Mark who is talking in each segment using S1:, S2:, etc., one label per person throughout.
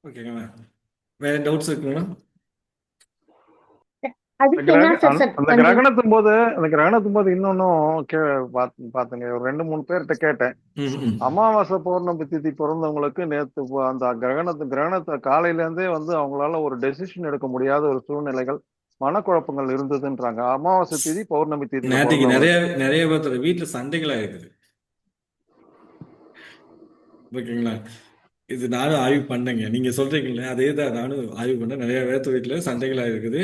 S1: ஓகேங்களா? வேற டவுட்ஸ் இருக்குங்களா?
S2: அதுக்கு என்ன
S3: அந்த
S2: பண்ணணும்?
S3: கிரகணத்தும் போது இன்னொன்னும் பாத்துங்க. ஒரு 2-3 பேர்கிட்ட கேட்டேன். அமாவாசை பௌர்ணமி திதி பிறந்தவங்களுக்கு நேத்து அந்த கிரகணத்தை காலையில இருந்தே அவங்களால ஒரு டெசிஷன் எடுக்க முடியாத ஒரு சூழ்நிலைகள், மனக்குழப்பங்கள் இருந்ததுன்றாங்க. அமாவாசை திதி பௌர்ணமி திதியில
S1: நேற்றுக்கு நிறைய
S3: பிறந்தவங்களுக்கு.
S1: நிறைய பேர்த்தோட வீட்டுல சண்டைகளா இருக்குது. ஓகேங்களா? இது நானும் ஆய்வு பண்ணேங்க. நீங்க சொல்றீங்களே அதே தான் நானும் ஆய்வு பண்ணேன். நிறைய பேர்த்து வீட்டுல சண்டைகளா இருக்குது.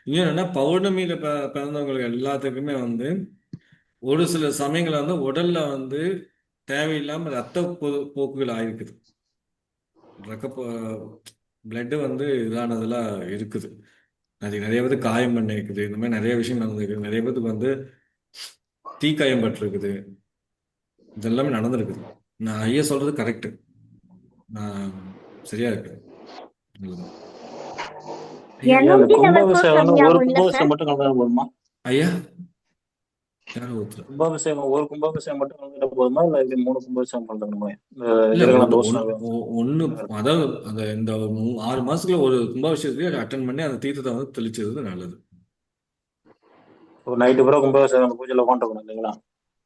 S1: இன்னும் என்னன்னா பௌர்ணமியில பிறந்தவங்களுக்கு எல்லாத்துக்குமே ஒரு சில சமயங்கள்ல உடல்ல தேவையில்லாம ரத்த போக்குகள் ஆயிருக்குது. ரத்த பிளட்டு இதானதெல்லாம் இருக்குது. அது நிறைய பேருக்கு காயம் பண்ண இருக்குது. இந்த மாதிரி நிறைய விஷயம் நடந்திருக்குது. நிறைய பேருக்கு தீக்காயம் பட்டிருக்குது. இதெல்லாமே நடந்திருக்குது. நான் ஐயா சொல்றது கரெக்ட். நான் சரியா இருக்கு. நல்லது. ஐயா
S4: ஐயா, இந்த
S2: எனர்ஜி லெவல் கூட
S4: கும்பாபிஷேகம் ஒரு
S2: கம்மியாகும் இல்ல
S4: கும்பாபிஷேகம்
S2: சார்?
S4: மட்டும் கலந்துட்டா போதுமா?
S1: ஐயா யாரும் ஒருத்தர்
S4: கும்பாபிஷேகம் ஒரு கும்பாபிஷேகம் மட்டும் கலந்துட்டா போதுமா, இல்ல இது 3 கும்பாபிஷேகம் பண்ணணுமா? இந்த
S1: இல்ல
S4: கிரகண
S1: ஒன்று
S4: தோஷம்
S1: ஒன்று ஒன்று அதாவது அந்த இந்த 6 மாசத்துல ஒரு கும்பாபிஷேகத்தையும் அட்டன் பண்ணி அந்த தீர்த்தத்தை தெளிச்சது நல்லது.
S4: ஒரு நைட்டு பூரா கும்பாபிஷேகம் அந்த பூஜையில உட்காந்துருக்கணும் இல்லைங்களா?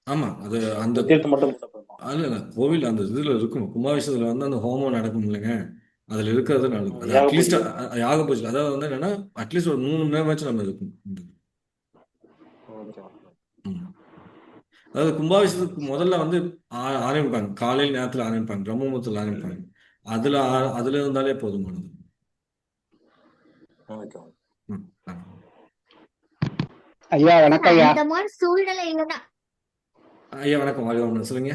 S1: ஆமா, அது அந்த
S4: தீர்த்தம் மட்டும் போட்டா போதுமா?
S1: இல்ல கோவில் அந்த இதுல இருக்கும். கும்பாபிஷேகத்துல அந்த ஹோமம் நடக்கும் இல்லைங்க, அதுல இருக்கிறது நல்லது. அது
S4: யாக
S1: அட்லீஸ்ட்
S4: பூஜை.
S1: யாக பூஜை, அதாவது என்னன்னா அட்லீஸ்ட் ஒரு 3 மணி நேரமாச்சும் நம்ம இருக்கும்.
S4: ஓகே.
S1: ம். அதாவது கும்பாபிஷேகத்துக்கு முதல்ல ஆரம்பிப்பாங்க, காலையில் நேரத்துல ஆரம்பிப்பாங்க, பிரம்ம முகூர்த்தத்துல ஆரம்பிப்பாங்க. அதுல இருந்தாலே போதுமானது.
S4: ஓகே.
S1: ம்.
S5: ஐயா வணக்கம் ஐயா.
S2: அந்த மாதிரி சூழ்நிலை இல்லைன்னா
S1: ஐயா வணக்கம். வாழ்க சொல்லுங்க.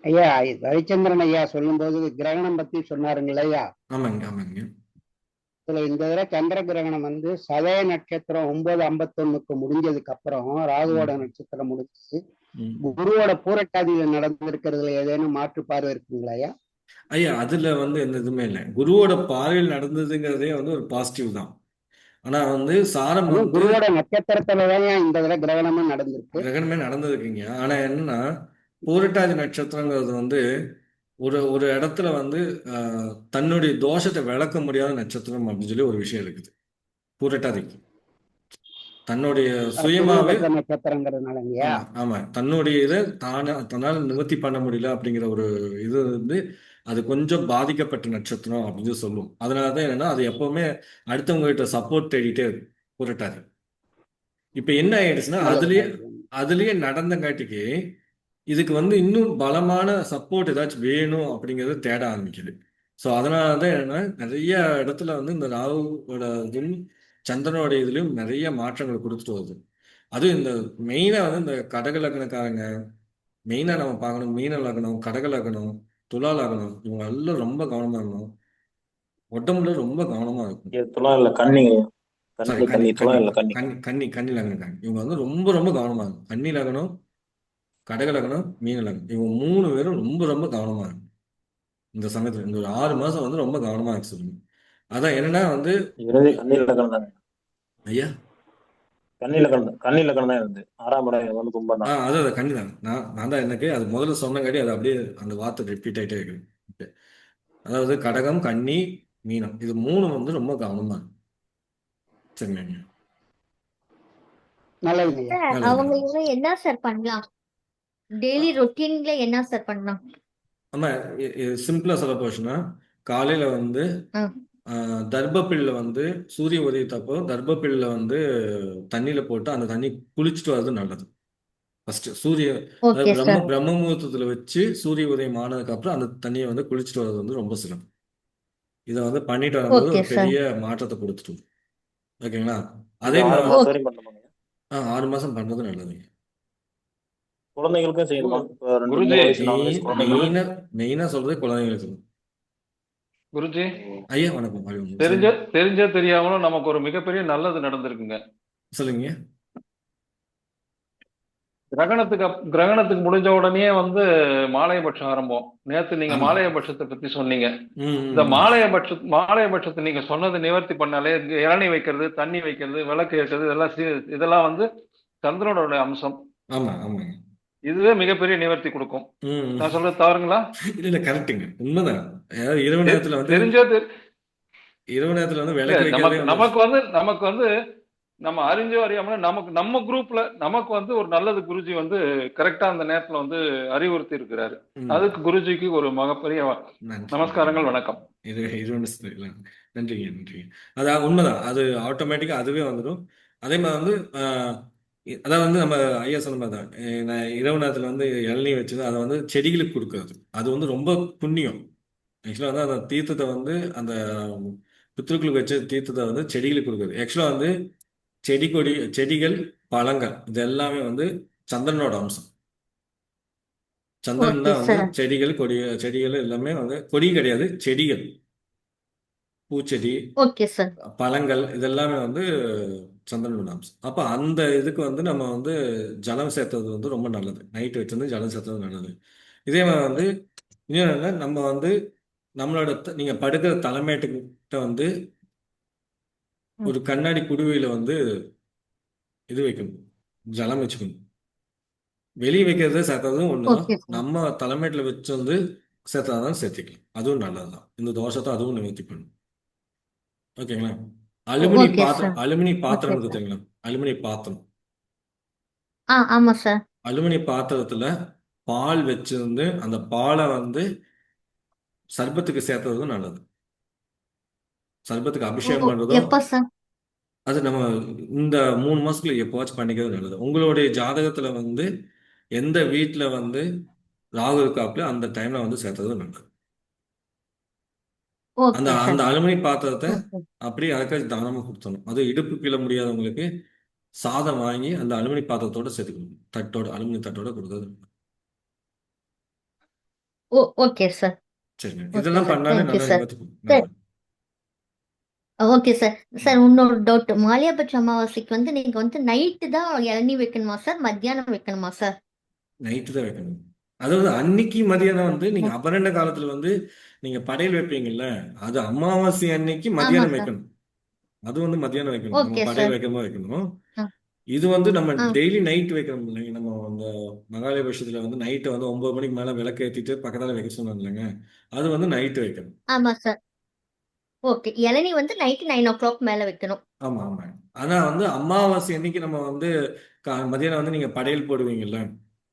S5: ஐயா ரவிச்சந்திரன் ஐயா சொல்லும்போது கிரகணம் பத்தி சொன்னாருங்களா ஐயா?
S1: ஆமாங்க ஆமாங்க.
S5: இதுல இந்த தடவை சந்திர கிரகணம் சதய நட்சத்திரம் 9:51 முடிஞ்சதுக்கு அப்புறம் ராகுவோட நட்சத்திரம் முடிஞ்சு குருவோட பூரட்டாதியில நடந்திருக்கிறதுல ஏதேனும் மாற்று பார்வை இருக்குங்களா ஐயா?
S1: ஐயா அதுல எந்த இதுவுமே இல்லை. குருவோட பார்வையில் நடந்ததுங்கிறதே ஒரு பாசிட்டிவ் தான். ஆனா சாரம்
S5: குருவோட நட்சத்திரத்துலதான் இந்த தடவை கிரகணமும் நடந்திருக்கு.
S1: கிரகணமே நடந்திருக்குங்க. ஆனா என்னன்னா பூரட்டாதி நட்சத்திரங்கிறது ஒரு ஒரு இடத்துல தன்னுடைய தோஷத்தை விளக்க முடியாத நட்சத்திரம் அப்படின்னு சொல்லி ஒரு விஷயம் இருக்குது. பூரட்டாதிக்கு தன்னுடைய சுயமாவே
S5: நட்சத்திரங்கிறதுனால
S1: ஆமா தன்னுடைய இதை தன்னால நிவர்த்தி பண்ண முடியல அப்படிங்கிற ஒரு இது அது கொஞ்சம் பாதிக்கப்பட்ட நட்சத்திரம் அப்படின்னு சொல்லுவோம். அதனாலதான் என்னன்னா அது எப்பவுமே அடுத்தவங்க கிட்ட சப்போர்ட் தேடிட்டே இருக்கு பூரட்டாதி. இப்ப என்ன ஆயிடுச்சுன்னா அதுலயே நடந்தங்காட்டிக்கு இதுக்கு இன்னும் பலமான சப்போர்ட் ஏதாச்சும் வேணும் அப்படிங்கறது தேட ஆரம்பிக்குது. ஸோ அதனாலதான் என்னன்னா நிறைய இடத்துல இந்த ராகுவோட இதுவும் சந்திரனோட இதுலயும் நிறைய மாற்றங்களை கொடுத்துட்டு வருது. அதுவும் இந்த மெயினா இந்த கடக லக்னக்காரங்க மெயினா நம்ம பார்க்கணும். மீன லக்னம், கடக லக்னம், துலா லக்னம், இவங்க எல்லாம் ரொம்ப கவனமா இருக்கணும். உடம்புல ரொம்ப கவனமா இருக்கும்.
S4: துலா இல்ல கன்னி.
S1: சாரி கன்னி லக்னக்காரங்க இவங்க ரொம்ப ரொம்ப கவனமா இருக்கும். கன்னி லக்னம், கடக லக்னம், மீன லக்னம், இவங்க 3 பேரும் ரொம்ப ரொம்ப கவனமா இருக்கும். இந்த சமயத்துல இந்த ஒரு 6 மாசம் ரொம்ப கவனமா இருக்கு சொல்லுங்க. அதான் என்னன்னா ஐயா
S4: கண்ணில கண்ணதான் இருந்து 6ஆம் இடம் கும்பம் தான்.
S1: அதான் கண்ணி தான். நான் தான் எனக்கு அது முதல்ல சொன்னங்காட்டி அது அப்படியே அந்த வார்த்தை ரிப்பீட் ஆயிட்டே இருக்கு. அதாவது கடகம், கன்னி, மீனம், இது 3 ரொம்ப கவனமா இருக்கு. சரிங்க.
S2: அவங்க என்ன சார் பண்ணலாம்? டெய்லி ரொட்டீன்ல என்ன சார் பண்ணலாம்?
S1: ஆமா சிம்பிளா சொல்ல போச்சுன்னா காலையில தர்ப்பப்பில்ல சூரிய உதயத்தப்போ தர்ப்பப்பில்ல தண்ணியில போட்டு அந்த தண்ணி குளிச்சுட்டு வர்றது நல்லது. ஃபர்ஸ்ட் பிரம்ம முகூர்த்தத்துல வச்சு சூரிய உதயம் ஆனதுக்கு அப்புறம் அந்த தண்ணியை குளிச்சுட்டு வர்றது ரொம்ப சிறப்பு. இதை பண்ணிட்டு வரும்போது ஒரு பெரிய மாற்றத்தை கொடுத்துட்டு. ஓகேங்களா? அதே மாதிரி 6 மாசம் பண்றது நல்லதுங்க.
S4: குழந்தைகளுக்கும் செய்யணுமா?
S1: மெயினா சொல்றது குழந்தைங்களுக்கு.
S3: குருஜி
S1: ஐயா வணக்கம்.
S3: தெரிஞ்ச தெரியாமலும் நமக்கு ஒரு மிகப்பெரிய நல்லது நடந்திருக்குங்க.
S1: சொல்லுங்க.
S3: கிரகணத்துக்கு முடிஞ்ச உடனே வந்து மாலையபட்சம் ஆரம்பம். நேத்து நீங்க
S1: ஆமா.
S3: மாலையபட்சத்தை பத்தி சொன்னீங்க.
S1: ம்,
S3: இந்த
S1: ம்.
S3: மாலையபட்சத்தை நீங்க சொன்னதை நிவர்த்தி பண்ணாலே இளநீ வைக்கிறது, தண்ணி வைக்கிறது, விளக்கு ஏற்றுறது, இதெல்லாம் வந்து சந்திரனோட அம்சம்.
S1: ஆமா, ஆமாங்க.
S3: இதுவே மிகப்பெரிய நிவர்த்தி கொடுக்கும்.
S1: ம்.
S3: நான் சொல்றது தவறுங்களா?
S1: இல்ல கரெக்ட்டுங்க. உண்மைதான். அதாவது இரவு
S3: தெ-
S1: நேரத்துல வந்து
S3: தெரிஞ்சோ தெரி- இல்ல
S1: விளக்கு வைக்கிறதே வந்து
S3: நமக்கு வந்து நம்ம அறிஞ்சோ அறியாமல நம்ம குரூப்ல நமக்கு வந்து ஒரு நல்லது குருஜி வந்து கரெக்டா அந்த நேரத்துல வந்து அறிவுறுத்தி இருக்கிறாரு.
S1: ம்.
S3: அதுக்கு குருஜிக்கு ஒரு மிகப்பெரிய
S1: நன்றி.
S3: நமஸ்காரங்கள், வணக்கம்.
S1: இது ஒன்று நன்றிங்க, நன்றிங்க. அதான் உண்மைதான். அது ஆட்டோமேட்டிக்கா அதுவே வந்துடும். அதே மாதிரி வந்து அதாவது வந்து நம்ம ஐயா சொன்ன மாதிரி தான். நான் இரவு நேரத்துல வந்து இளநீர் வச்சது அதை வந்து செடிகளுக்கு கொடுக்கறது. அது வந்து ரொம்ப புண்ணியம். ஆக்சுவலாக வந்து அந்த தீர்த்தத்தை வந்து அந்த பித்ருக்களுக்கு வச்ச தீர்த்தத்தை வந்து செடிகளுக்கு கொடுக்குறது. ஆக்சுவலாக வந்து செடிகள், பழங்கள் இது எல்லாமே வந்து சந்திரனோட அம்சம். சந்திரன்
S2: ஓகே
S1: தான் வந்து
S2: சார்.
S1: செடிகள் எல்லாமே வந்து கொடி கிடையாது, செடிகள், பூச்செடி,
S2: ஓகே சார்.
S1: பழங்கள் இதெல்லாமே வந்து சந்திரனோட அம்சம். அப்போ அந்த இதுக்கு வந்து நம்ம வந்து ஜலம் சேர்த்தது வந்து ரொம்ப நல்லது. நைட்டு வச்சிருந்து ஜலம் சேர்த்தது நல்லது. இதே மாதிரி வந்து இன்னொன்று என்ன, நம்ம வந்து நம்மளோட நீங்க படுக்கிற தலைமேட்டுக்கிட்ட வந்து
S2: ம்.
S1: ஒரு கண்ணாடி குடுவையில வந்து இது வைக்கணும், ஜலம் வச்சுக்கணும். வெளியே வைக்கிறத சேர்த்ததும் ஒண்ணுதான்.
S2: Okay sir.
S1: நம்ம தலைமையில வச்சு வந்து சேர்த்தாதான் சேர்த்திக்கலாம். அதுவும் நல்லதுதான். இந்த தோஷத்தை அதுவும் நிவர்த்தி பண்ணும். ஓகேங்களா?
S2: Okay sir.
S1: அலுமினி பாத்திரம்
S2: ஓகே
S1: இருக்கு
S2: சார்.
S1: தெரியுங்களா? அலுமினி பாத்திரம்.
S2: ஆமா சார்.
S1: அலுமினி பாத்திரத்துல பால் வச்சிருந்து அந்த பாலை வந்து சர்பத்துக்கு சேர்த்ததும் நல்லது. சர்பத்துக்கு
S2: ஓ,
S1: அபிஷேகம் பண்றதும்
S2: எப்ப சார்?
S1: அது நம்ம இந்த 3 மாசத்துல எப்போவாச்சும் பண்ணிக்கிறது நல்லது. உங்களுடைய ஜாதகத்துல வந்து எந்த வீட்டுல வந்து ராகு இருக்காப்புல அந்த டைம்ல வந்து சேர்த்தது நல்லது. அந்த
S2: ஓகே
S1: அந்த
S2: சார்.
S1: அலுமினி பாத்திரத்தை
S2: ஓகே.
S1: அப்படியே யாருக்காச்சும் தானமா கொடுத்தணும். அது இடுப்பு கீழ முடியாதவங்களுக்கு சாதம் வாங்கி அந்த அலுமினி பாத்திரத்தோட சேர்த்துக்கணும். அலுமினி தட்டோட கொடுத்தது.
S2: Okay sir.
S1: சரிங்க.
S2: ஓகே
S1: இதெல்லாம்
S2: சார்.
S1: பண்ணாலே
S2: தேங்க்யூ
S1: நல்லா
S2: சார்.
S1: நிவர்த்தி பண்ணும்.
S2: சார்,
S1: நல்லது.
S2: Okay sir. சார்,
S1: ம்.
S2: இன்னொரு டவுட். மாலியாபட்ச அமாவாசைக்கு வந்து நீங்க வந்து நைட்டு தான் இளநீ வைக்கணுமா சார்? மத்தியானம் வைக்கணுமா சார்?
S1: நைட்டு தான் வைக்கணும். அதாவது அன்னைக்கு மதியானம் வந்து நீங்க
S2: ஓ-
S1: அபரண்ட காலத்துல வந்து நீங்க படையல் வைப்பீங்கல்ல, அது அமாவாசை அன்னைக்கு
S2: ஆமா
S1: மதியானம்
S2: சார்.
S1: வைக்கணும். அது வந்து மதியானம் வைக்கணும். நம்ம
S2: ஓகே
S1: படையல்
S2: சார்.
S1: வைக்கும்போது வைக்கணும்.
S2: ஆ,
S1: இது வந்து நம்ம
S2: ஆ.
S1: டெய்லி நைட் வைக்கிறோம் இல்லைங்க. நம்ம அந்த மகாலயபட்சத்துல வந்து நைட்டு வந்து 9 மணிக்கு மேல விளக்கு ஏத்திட்டு பக்கத்துல வைக்க சொன்னாங்க இல்லைங்க. அது வந்து நைட்டு வைக்கணும்.
S2: ஆமா சார். ஓகே. இளநீ வந்து நைட்டு 9 o'clock மேல வைக்கணும்.
S1: ஆமா ஆமா. ஆனா வந்து அமாவாசை அன்னைக்கு நம்ம வந்து மதியானம் வந்து நீங்க படையல் போடுவீங்கல்ல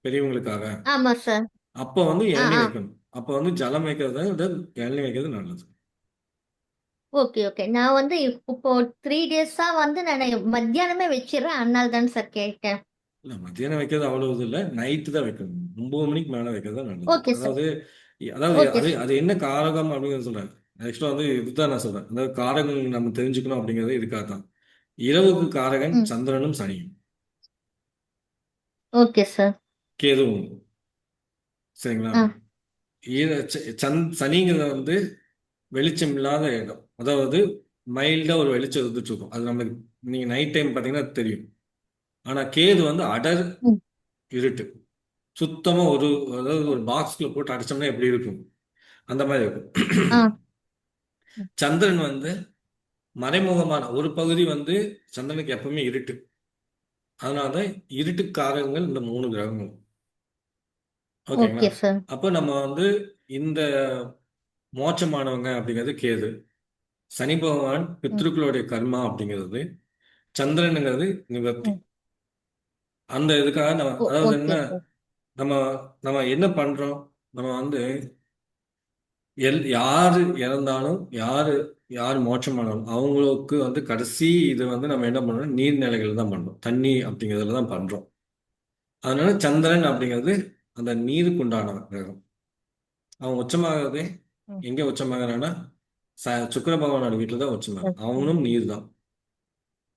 S1: பெரியவங்களுக்காக,
S2: ஆமா சார்.
S1: அப்போ வந்து
S2: ஆ,
S1: இளநீ
S2: ஆ.
S1: வைக்கணும். அப்போ வந்து ஜலம் வைக்கிறத விட இளநீ வைக்கிறது நல்லது.
S2: Okay, okay. நான் வந்து இப்போ 3 days வந்து நான் மத்தியானமே வச்சிடுறேன். அதனால தான் சார் கேட்டேன்.
S1: இல்ல மத்தியானம் வைக்கிறது அவ்வளவு இது இல்லை, நைட்டு தான் வைக்கணும். 9 மணிக்கு மேல வைக்கிறது தான் நல்லது.
S2: Okay sir.
S1: அதாவது அதாவது
S2: ஓகே
S1: அது
S2: சார்.
S1: அது என்ன காரகம் அப்படிங்கிறது சொல்றேன். ஆக்சுவலா வந்து இதுதான் நான் சொல்றேன். அதாவது காரகம் நம்ம தெரிஞ்சுக்கணும் அப்படிங்கிறது இதுக்காக தான். இரவுக்கு காரகன்
S2: ம்.
S1: சந்திரனும் சனியும்
S2: ஓகே சார்.
S1: கேதுவும். சரிங்களா?
S2: ஆ,
S1: சனிங்கிறது வந்து வெளிச்சம் இல்லாத இடம். அதாவது மைல்டா ஒரு வெளிச்சம் இருந்துட்டு இருக்கும். அது நமக்கு நீங்க நைட் டைம் பார்த்தீங்கன்னா அது தெரியும். ஆனா கேது வந்து அடர்
S2: ம்.
S1: இருட்டு. சுத்தமா அதாவது ஒரு பாக்ஸ்குள்ள போட்டு அடைச்சோம்னா எப்படி இருக்கும் அந்த மாதிரி இருக்கும்.
S2: ஆ.
S1: சந்திரன் வந்து மறைமுகமான ஒரு பகுதி வந்து சந்திரனுக்கு எப்பவுமே இருட்டு. அதனாலதான் இருட்டுக்காரங்கள் இந்த 3 கிரகங்கள். ஓகேங்களா?
S2: Okay sir.
S1: அப்போ நம்ம வந்து இந்த மோட்சமானவங்க அப்படிங்கிறது கேது, சனி பகவான்
S2: ம்.
S1: பித்ருக்களுடைய கர்மா அப்படிங்கிறது, சந்திரனுங்கிறது நிவர்த்தி.
S2: ம்.
S1: அந்த இதுக்காக நம்ம அதாவது
S2: ஓகே
S1: என்ன
S2: சார்.
S1: நம்ம நம்ம என்ன பண்றோம், நம்ம வந்து யாரு இறந்தாலும் யார் மோட்சமானாலும் அவங்களுக்கு வந்து கடைசி இது வந்து நம்ம என்ன பண்றோம், நீர்நிலைகள் தான் பண்றோம், தண்ணி அப்படிங்கிறதுல தான் பண்றோம். அதனால சந்திரன் அப்படிங்கிறது அந்த நீருக்கு உண்டான கிரகம். அவன் உச்சமாகறதே
S2: ம்.
S1: எங்க உச்சமாகறான்னா சுக்கிர பகவானோட வீட்டுல தான் உச்சமாகறான்.
S2: ஓகே.
S1: அவனும் நீர் தான்.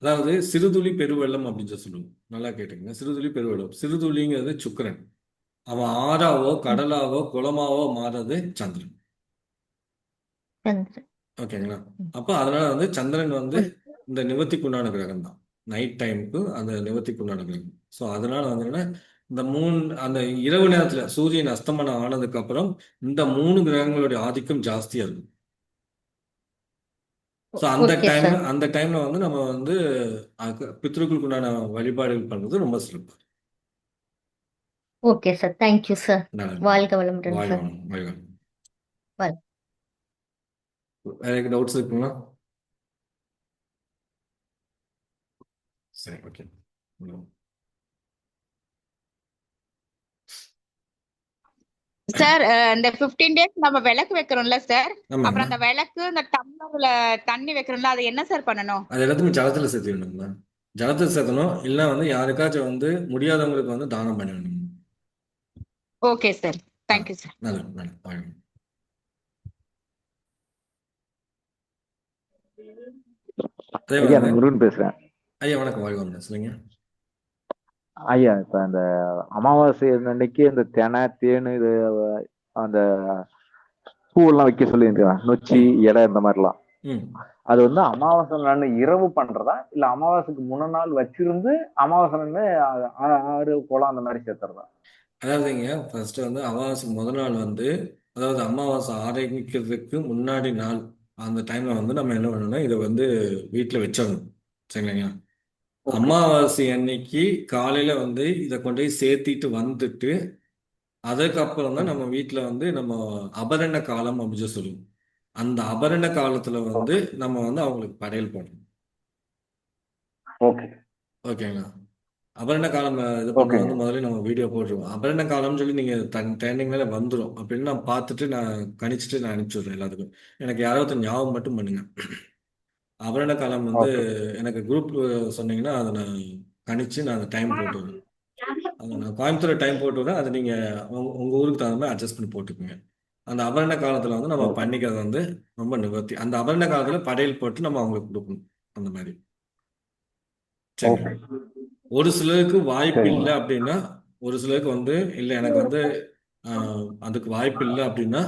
S1: அதாவது சிறுதுளி பெருவெள்ளம் அப்படின்னு சொல்லி சொல்லுவோம். நல்லா கேட்டுங்க. சிறுதுளி பெருவெள்ளம். சிறுதுளிங்கிறது சுக்கிரன். அவன் ஆறாவோ
S2: ம்.
S1: கடலாவோ குளமாவோ மாறது சந்திரன்.
S2: சரி.
S1: ஓகேங்களா?
S2: ம்.
S1: அப்போ அதனால வந்து சந்திரன் வந்து
S2: ஓகே.
S1: இந்த நிவர்த்திக்குண்டான கிரகம் தான். நைட் டைமுக்கு அந்த நிவர்த்திக்குண்டான கிரகம். ஸோ அதனால வந்து என்னன்னா இந்த அந்த இரவு நேரத்துல சூரியன் அஸ்தமனம் ஆனதுக்கு அப்புறம் இந்த 3 கிரகங்களுடைய ஆதிக்கம் ஜாஸ்தியா இருக்கும். So
S2: okay sir.
S1: அந்த டைம்ல வந்து நம்ம வந்து பித்ருக்களுக்கு உண்டான வழிபாடுகள் பண்றது ரொம்ப சிறப்பு.
S2: Okay sir. Thank you sir.
S1: நல்லது.
S2: வாழ்க வளமுடன்
S1: வாழ்க
S2: சார்.
S1: வளமுடன். வாழ்க வளமுடன்.
S2: வாழ்க.
S1: வேற எனக்கு டவுட்ஸ் இருக்குங்களா? சரி, ஓகே.
S6: சார் இந்த 15 டேஸ் நம்ம விளக்கு வைக்கிறோம்ல சார்,
S1: ஆமாங்க.
S6: அப்புறம் அந்த விளக்கு இந்த டம்ளர்ல தண்ணி வைக்கிறோம்ல, அது என்ன சார் பண்ணணும்?
S1: அது எல்லாத்தையுமே ஜலத்துல சேர்த்துக்கணுங்களா? ஜலத்துல சேர்த்தணும். இல்லைன்னா வந்து யாருக்காச்சும் வந்து முடியாதவங்களுக்கு வந்து தானம் பண்ணணும்.
S6: Okay sir. Thank you sir.
S1: நல்லது, நல்லது. வாழ்க. அதே
S7: ஐயா
S1: மாதிரி
S7: நான் முருகன் பேசுறேன்.
S1: ஐயா வணக்கம். வாழ்க வளமுடன். சொல்லுங்க.
S7: ஐயா இப்ப அந்த அமாவாசை அன்னைக்கு இந்த தெனை தேனு இது அந்த பூவெல்லாம் வைக்க சொல்லியிருக்கேன், நொச்சி இலை இந்த மாதிரிலாம்.
S1: ம்
S7: அது வந்து அமாவாசை நாள் இரவு பண்றதா இல்ல அமாவாசைக்கு முன்ன நாள் வச்சிருந்து அமாவாசை நாள் ஆறு குளம் அந்த மாதிரி சேர்த்துறதா?
S1: அதாவதுங்க ஃபர்ஸ்ட் வந்து அமாவாசை முதல் நாள் வந்து, அதாவது அமாவாசை ஆரம்பிக்கிறதுக்கு முன்னாடி நாள் அந்த டைம்ல வந்து நம்ம என்ன பண்ணணும்னா இதை வந்து வீட்டில் வச்சிடணும். சரிங்களா? அமாவாசை அன்னைக்கு காலையில வந்து இதை கொண்டு போய் சேர்த்திட்டு வந்துட்டு அதுக்கப்புறம் தான் நம்ம வீட்டில் வந்து நம்ம அபரண காலம் அப்படின்னு சொல்லுவோம். அந்த அபரண காலத்துல வந்து நம்ம வந்து அவங்களுக்கு படையல் போடணும்.
S7: ஓகே
S1: ஓகேங்களா? அபரண காலம் இது பண்ண
S7: ஓகேங்க.
S1: வந்து முதல்ல நம்ம வீடியோ போட்டுருவோம். அபரண காலம்னு சொல்லி நீங்க ட்ரெண்டிங்ல வந்துடும் அப்படின்னு நான் பார்த்துட்டு நான் கணிச்சிட்டு நான் அனுப்பிச்சி விடுறேன் எல்லாத்துக்கும். எனக்கு யாராவது ஞாபகம் மட்டும் பண்ணுங்க. அபரண காலம் வந்து
S7: ஓகே
S1: எனக்கு குரூப் சொன்னீங்கன்னா அதை நான் கணிச்சு நான் அந்த டைம் போட்டு விடுறேன். அதை நான் கோயம்புத்தூர் டைம் போட்டு விடுறேன். அதை நீங்க உங்க ஊருக்கு தகுந்த மாதிரி அட்ஜஸ்ட் பண்ணி போட்டுக்கோங்க. அந்த அபரண காலத்துல வந்து நம்ம
S7: ஓகே
S1: பண்ணிக்கிறது வந்து ரொம்ப நிவர்த்தி. அந்த அபரண காலத்துல படையல் போட்டு நம்ம அவங்களுக்கு கொடுக்கணும். அந்த மாதிரி. சரிங்களா?
S7: ஓகே
S1: ஒரு சிலருக்கு வாய்ப்பு
S7: சரிங்க.
S1: இல்லை அப்படின்னா, ஒரு சிலருக்கு வந்து இல்லை எனக்கு வந்து அதுக்கு வாய்ப்பு இல்லை அப்படின்னா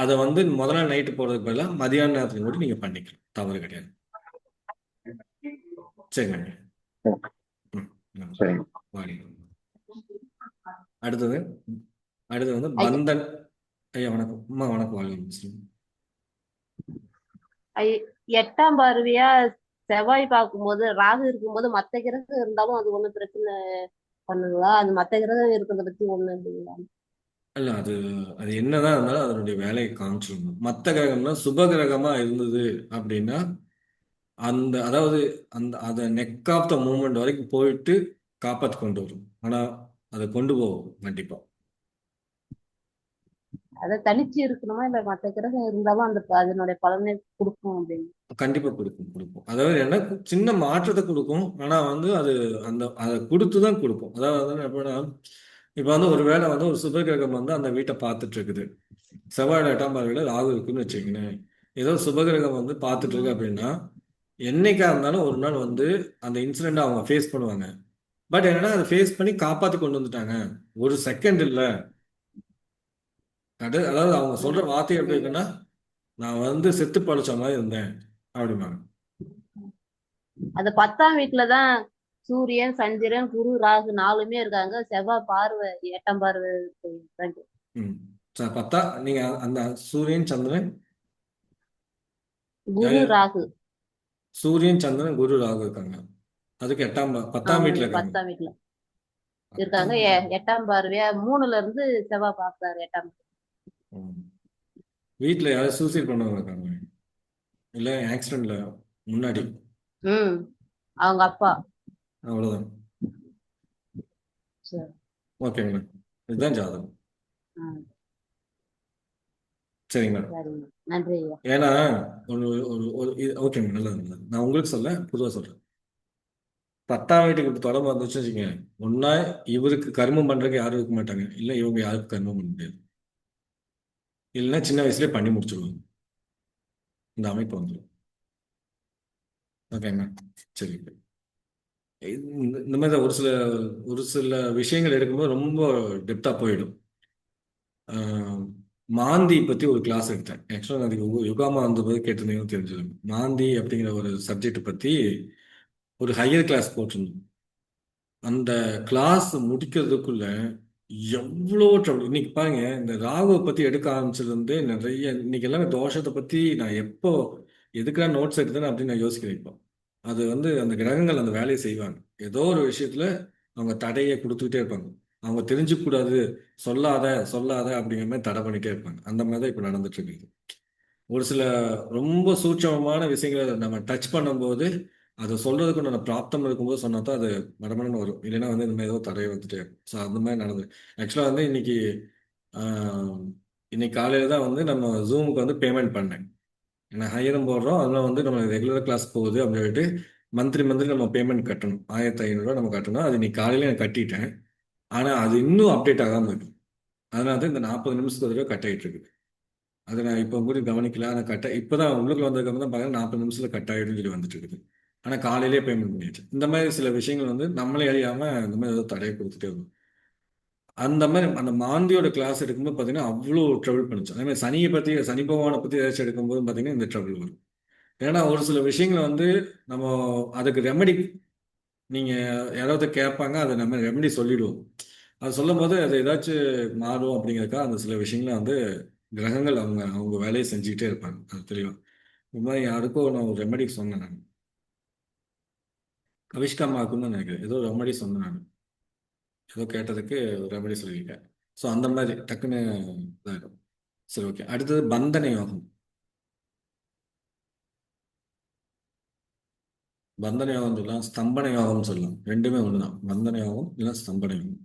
S1: அதை வந்து முதல் நாள் நைட்டு போடுறதுக்கு பதிலாக மதியான நேரத்துல கூட நீங்க பண்ணிக்கலாம். தவறு கிடையாது. சரிங்க.
S7: ஓகே
S1: ம், ம்.
S7: சரிங்க.
S1: வாடி. அடுத்தது அடுத்து வந்து
S8: ஐயா
S1: பந்தன். ஐயா வணக்கம். அம்மா வணக்கம். வாழ்க முஸ்லீம்.
S8: எட்டாம் பார்வையா செவ்வாய் பார்க்கும்போது ராகு இருக்கும்போது மத்த கிரகம் இருந்தாலும் அது ஒண்ணும் பிரச்சனை பண்ணுங்களா? அது மத்த கிரகம் இருக்கிறத பத்தி ஒண்ணு இல்லைங்களா?
S1: இல்ல அது அது என்னதான் இருந்தாலும் அதனுடைய வேலையை காமிச்சிடணும். மற்ற கிரகம்னா சுப கிரகமா இருந்தது அப்படின்னா அதாவது அதை நெக் ஆஃப் த மூமெண்ட் வரைக்கும் போயிட்டு காப்பாத்தி கொண்டு வரும். ஆனா அதை கொண்டு போகும் கண்டிப்பா.
S8: அதை தனிச்சு இருக்கணுமா இல்ல மத்த கிரகம் இருந்தாலும் அந்த அதனுடைய பலனை கொடுக்கும் அப்படின்னு?
S1: கண்டிப்பா கொடுக்கும். அதாவது என்ன சின்ன மாற்றத்தை கொடுக்கும். ஆனா வந்து அது அதை கொடுத்துதான் கொடுக்கும். அதாவது எப்படின்னா இப்ப வந்து ஒரு வேளை வந்து ஒரு சுப கிரகம் வந்து அந்த வீட்டை பார்த்துட்டு இருக்குது. செவ்வாய் 8ஆம் பார்வையில ராகு இருக்குன்னு வச்சுக்கோங்களேன். ஏதோ சுபகிரகம் வந்து பார்த்துட்டு இருக்கு அப்படின்னா என்னைக்கா இருந்தாலும் ஒரு நாள் வந்து அந்த இன்சிடென்ட் அவங்க ஃபேஸ் பண்ணுவாங்க. பட் என்னன்னா அதை ஃபேஸ் பண்ணி காப்பாத்தி கொண்டு வந்துட்டாங்க. ஒரு செகண்ட் இல்ல. அதாவது அவங்க சொல்ற வார்த்தை எப்படி இருக்குன்னா, நான் வந்து செத்து பழிச்ச மாதிரி இருந்தேன் அப்படிம்பாங்க.
S8: அது 10ஆம் வீட்டுலதான் சூரியன், சந்திரன், குரு, ராகு 4மே இருக்காங்க. செவ்வாய் பார்வை 8ஆம் பார்வை இருக்கு.
S1: ம். பார்த்தா நீங்க அந்த சூரியன் சந்திரன்
S8: குரு, ராகு.
S1: சூரியன் சந்திரன் குரு ராகு இருக்காங்க. அதுக்கு 10ஆம் வீட்டுல இருக்காங்க.
S8: 10ஆம் வீட்டுல இருக்காங்க. 8ஆம் பார்வையா 3ல இருந்து செவ்வாய் பார்க்கிறாரு 8ஆம்.
S1: வீட்டுல யாராவது சூசைட் பண்ணவங்க இருக்காங்க இல்ல ஆக்சிடென்ட்ல முன்னாடி.
S8: அவங்க அப்பா.
S1: அவ்வளவுதான்.
S8: சரி.
S1: ஓகேங்களா? இதுதான் ஜாதகம். சரிங்களா?
S8: சரிங்க. நன்றி ஐயா.
S1: ஏன்னா ஓகேங்க. நல்லது. நான் உங்களுக்கு சொல்ல பொதுவாக சொல்றேன். 10ஆம் வீட்டுக்கு இப்படி தொடர்பு வந்துச்சு வச்சுக்கோங்க, ஒன்னா இவருக்கு கர்மம் பண்றதுக்கு யாரும் இருக்க மாட்டாங்க, இல்ல இவங்க யாருக்கும் கர்மம் பண்ண முடியாது, இல்லைன்னா சின்ன வயசுலயே பண்ணி முடிச்சிருவாங்க. இந்த அமைப்பு வந்துடும். ஓகேங்க. சரி. இந்த மாதிரி தான் ஒரு சில விஷயங்கள் எடுக்கும்போது ரொம்ப டெப்தா போயிடும். மாந்தி பத்தி ஒரு கிளாஸ் எடுத்தேன். ஆக்சுவலாக அதுக்கு யுகாமா வந்தபோது கேட்டிருந்தீங்கன்னு தெரிஞ்சிடும். மாந்தி அப்படிங்கிற ஒரு சப்ஜெக்ட் பத்தி ஒரு ஹையர் கிளாஸ் போட்டிருந்தோம். அந்த கிளாஸ் முடிக்கிறதுக்குள்ள எவ்வளோ ட்ரபிள். இன்னைக்கு பாருங்க, இந்த ராகுவை பத்தி எடுக்க ஆரம்பிச்சது வந்து நிறைய இன்னைக்கு எல்லாமே தோஷத்தை பத்தி நான் எப்போ எதுக்கெல்லாம் நோட்ஸ் எடுத்தேன்னு அப்படின்னு நான் யோசிக்கிறேன் இப்போ. அது வந்து அந்த கிரகங்கள் அந்த வேலையை செய்வாங்க. ஏதோ ஒரு விஷயத்துல அவங்க தடையை கொடுத்துக்கிட்டே இருப்பாங்க. அவங்க தெரிஞ்சுக்க கூடாது, சொல்லாத சொல்லாத அப்படிங்கிற மாதிரி தடை பண்ணிட்டே இருப்பாங்க. அந்த மாதிரி தான் இப்போ நடந்துட்டு இருக்குது. ஒரு சில ரொம்ப சூட்சமமான விஷயங்களை நம்ம டச் பண்ணும்போது அதை சொல்றதுக்கு உண்டான பிராப்தம் இருக்கும்போது சொன்னா தான் அது மடமடன்னு வரும். இல்லைன்னா வந்து இந்த மாதிரி ஏதோ தடையை வந்துட்டே இருக்கும். ஸோ அந்த மாதிரி நடந்தது. ஆக்சுவலாக வந்து ஆஹ், இன்னைக்கு காலையில தான் வந்து நம்ம ஜூமுக்கு வந்து பேமெண்ட் பண்ணேன். ஏன்னா ஹையரும் போடுறோம், அதெல்லாம் வந்து நம்ம ரெகுலர் கிளாஸ் போகுது அப்படின்னு சொல்லிட்டு மந்த்லி மந்த்லி நம்ம பேமெண்ட் கட்டணும். 1500 நம்ம கட்டணும். அது இன்னைக்கு காலையில நான் கட்டிட்டேன். ஆனால் அது இன்னும் அப்டேட் ஆகாமல் இருக்கு. அதனால தான் இந்த 40 நிமிஷத்துக்கு ஒரு தடவை கட் ஆகிட்டு இருக்குது. அதை நான் இப்போ கூட கவனிக்கல. ஆனால் இப்போதான் உள்ளுக்குள்ள வந்ததுக்கு தான் பாருங்க 40 நிமிஷத்துல கட் ஆகிடும்னு சொல்லி வந்துட்டு இருக்குது. ஆனால் காலையிலேயே பேமெண்ட் பண்ணிடுச்சு. இந்த மாதிரி சில விஷயங்கள் வந்து நம்மளே அறியாம இந்த மாதிரி ஏதோ தடையை கொடுத்துட்டே இருக்கும். அந்த மாதிரி அந்த மாந்தியோட கிளாஸ் எடுக்கும்போது பார்த்தீங்கன்னா அவ்வளோ ட்ரபிள் பண்ணுச்சு. அதே மாதிரி சனியை பற்றி, சனி பகவானை பற்றி ஏதாச்சும் எடுக்கும்போது பார்த்தீங்கன்னா இந்த ட்ரபிள் வரும். ஏன்னா ஒரு சில விஷயங்களை வந்து நம்ம அதுக்கு ரெமெடி, நீங்கள் யாராவது கேட்பாங்க, அதை நம்ம ரெமெடி சொல்லிடுவோம். அது சொல்லும் போது அது ஏதாச்சும் மாறும் அப்படிங்கிறதுக்காக அந்த சில விஷயங்களை வந்து கிரகங்கள் அவங்க அவங்க வேலையை செஞ்சுக்கிட்டே இருப்பாங்க. அது தெரியும். இது மாதிரி யாருக்கும் நான் ஒரு ரெமெடி சொன்னேன். நான் கவிஷ்காமாவுக்குன்னு தான் நினைக்கிறேன், ஏதோ ரெமெடி சொன்னேன். நான் ஏதோ கேட்டதுக்கு ரெமெடி சொல்லியிருக்கேன். ஸோ அந்த மாதிரி டக்குன்னு இதாகிடும். சரி, ஓகே. அடுத்தது பந்தன யோகம். பந்தன யோகம் சொல்லலாம், ஸ்தம்பன யோகம் சொல்லலாம். ரெண்டுமே ஒன்று தான். பந்தன யோகம் இல்லை ஸ்தம்பன யோகம்.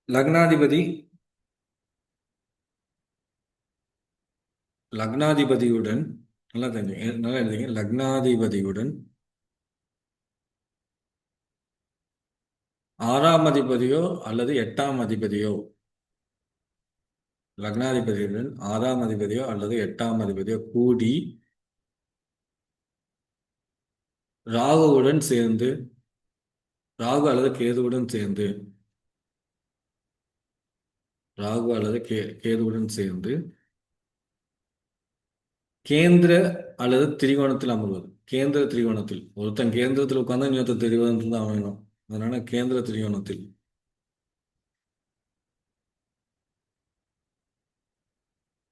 S1: லக்னாதிபதி லக்னாதிபதியுடன் நல்லா தெரிஞ்சுங்க, நல்லா எழுதிங்க. லக்னாதிபதியுடன் 6ஆம் அதிபதியோ அல்லது 8ஆம் அதிபதியோ, லக்னாதிபதியுடன் 6ஆம் அதிபதியோ அல்லது 8ஆம் அதிபதியோ கூடி ராகுவுடன் சேர்ந்து, ராகு அல்லது கேதுவுடன் சேர்ந்து, ராகு அல்லது கேதுவுடன் சேர்ந்து கேந்திர அல்லது திரிகோணத்தில் அமர்வது. கேந்திர திரிகோணத்தில் ஒருத்தன் கேந்திரத்தில் உட்கார்ந்தா இன்னொருத்தன் திரிகோணத்தில் தான் அமையணும். அதனால கேந்திர திரிகோணத்தில்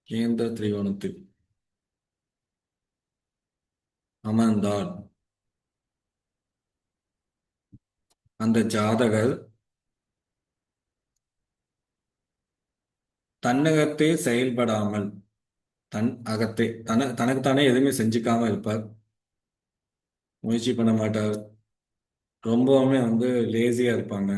S1: கேந்திர திரிகோணத்தில் அமர்ந்தால் அந்த ஜாதகர் தன்னகத்தே செயல்படாமல், தன் அகத்தே தனக்குத்தானே எதுவுமே செஞ்சுக்காம இருப்பார். முயற்சி பண்ண மாட்டார். ரொம்பவுமே வந்து லேசியா இருப்பாங்க.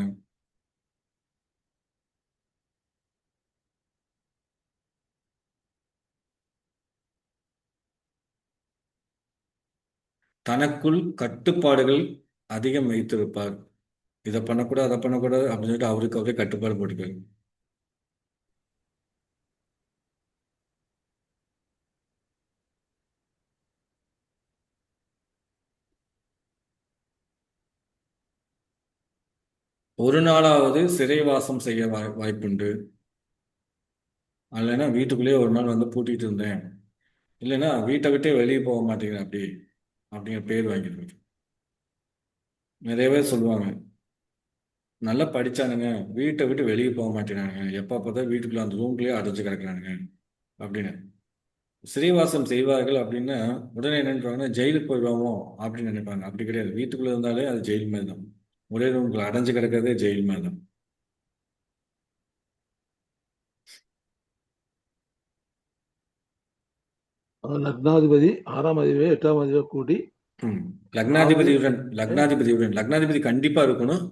S1: தனக்குள் கட்டுப்பாடுகள் அதிகம் வைத்திருப்பார். இதை பண்ணக்கூடாது, அதை பண்ணக்கூடாது அப்படின்னு சொல்லிட்டு அவருக்கு அவரே கட்டுப்பாடு போட்டுக்காரு. ஒரு நாளாவது சிறைவாசம் செய்ய வாய்ப்புண்டு. இல்லைன்னா வீட்டுக்குள்ளேயே ஒரு நாள் வந்து பூட்டிட்டு இருந்தேன், இல்லைன்னா வீட்டை விட்டே வெளியே போக மாட்டேங்கிறேன் அப்படி அப்படிங்கிற பேர் வாங்கிடுவாரு. நிறைய பேர் சொல்லுவாங்க, நல்லா படிச்சானுங்க, வீட்டை விட்டு வெளியே போக மாட்டேங்கிறானுங்க, எப்போ பார்த்தா வீட்டுக்குள்ள அந்த ரூம்குள்ளேயே அடைச்சு கிடக்குறானுங்க அப்படின்னு. சிறைவாசம் செய்வார்கள் அப்படின்னா உடனே என்ன நினைப்பாங்கன்னா ஜெயிலுக்கு போயிடுவோமோ அப்படின்னு நினைப்பாங்க. அப்படி கிடையாது. வீட்டுக்குள்ள இருந்தாலே அது ஜெயில் மாதிரி தான். ஒரே ரூம்குள்ள அடைஞ்சு கிடக்கிறதே ஜெயில் மாதிரி தான்.
S9: லக்னாதிபதி 6ஆம் அதிபதி 8ஆம் அதிபதி கூடி
S1: லக்னாதிபதி கண்டிப்பா இருக்கணும்.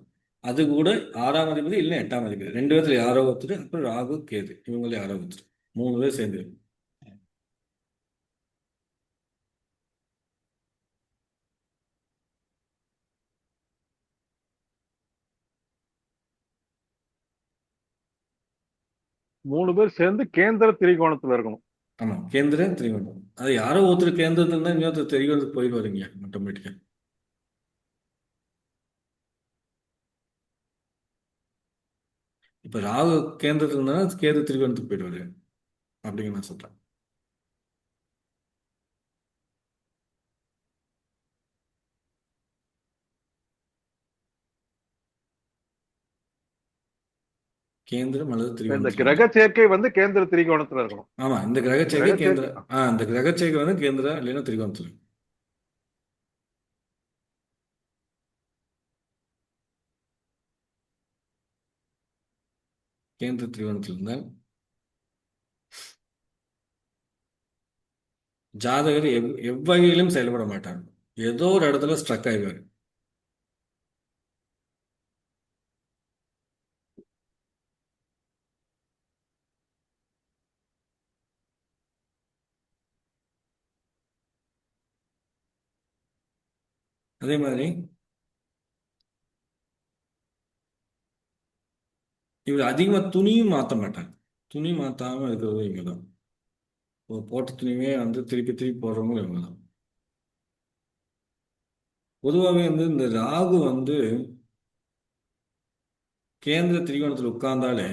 S1: அது கூட 6ஆம் அதிபதி இல்லை 8ஆம் அதிபதி, 2 பேர்த்துல யாரோ ஒருத்தர், அப்புறம் ராகு கேது, இவங்களே யாரோ ஒருத்தர், 3 பேர் சேர்ந்து.
S3: மூணு பேர் சேர்ந்து கேந்திர திரிகோணத்துல இருக்கணும்.
S1: ஆமா, கேந்திர திரிகோணம். அது யாரோ ஒருத்தர் கேந்திரத்துல இருந்தா இன்னொருத்தர் திரிகோணத்துக்கு போயிடுவாருங்க ஆட்டோமேட்டிக்கா. இப்ப ராகு கேந்திரத்துல இருந்தா கேது திரிகோணத்துக்கு போயிடுவாரு அப்படிங்கிற நான் சொல்றேன். கேந்திரம் அல்லது
S3: இந்த
S1: திரிகோணத்துல
S3: கிரக
S1: இருந்தா.
S3: சேர்க்கை வந்து கேந்திர திரிகோணத்துல இருக்கணும்.
S1: ஆமா, இந்த கிரக சேர்க்கை
S3: கிரக
S1: கேந்திர
S3: சேர்க்கை
S1: இந்த கிரக சேர்க்கை வந்து கேந்திர இல்லைன்னா திரிகோணத்துல. கேந்திர திரிகோணத்துல இருந்தால் ஜாதகர் எவ்வகையிலும் செயல்பட மாட்டாங்க. ஏதோ ஒரு இடத்துல ஸ்ட்ரக் ஆயிடுவாரு. அதே மாதிரி இவர் அதிகமா துணியும் மாற்ற மாட்டாங்க. துணி மாத்தாம இருக்கிறது இவங்க தான். போட்ட துணியே வந்து திருப்பி திருப்பி போடுறவங்க இவங்க தான். பொதுவாகவே வந்து இந்த ராகு வந்து கேந்திர திரிகோணத்தில் உட்கார்ந்தாலே,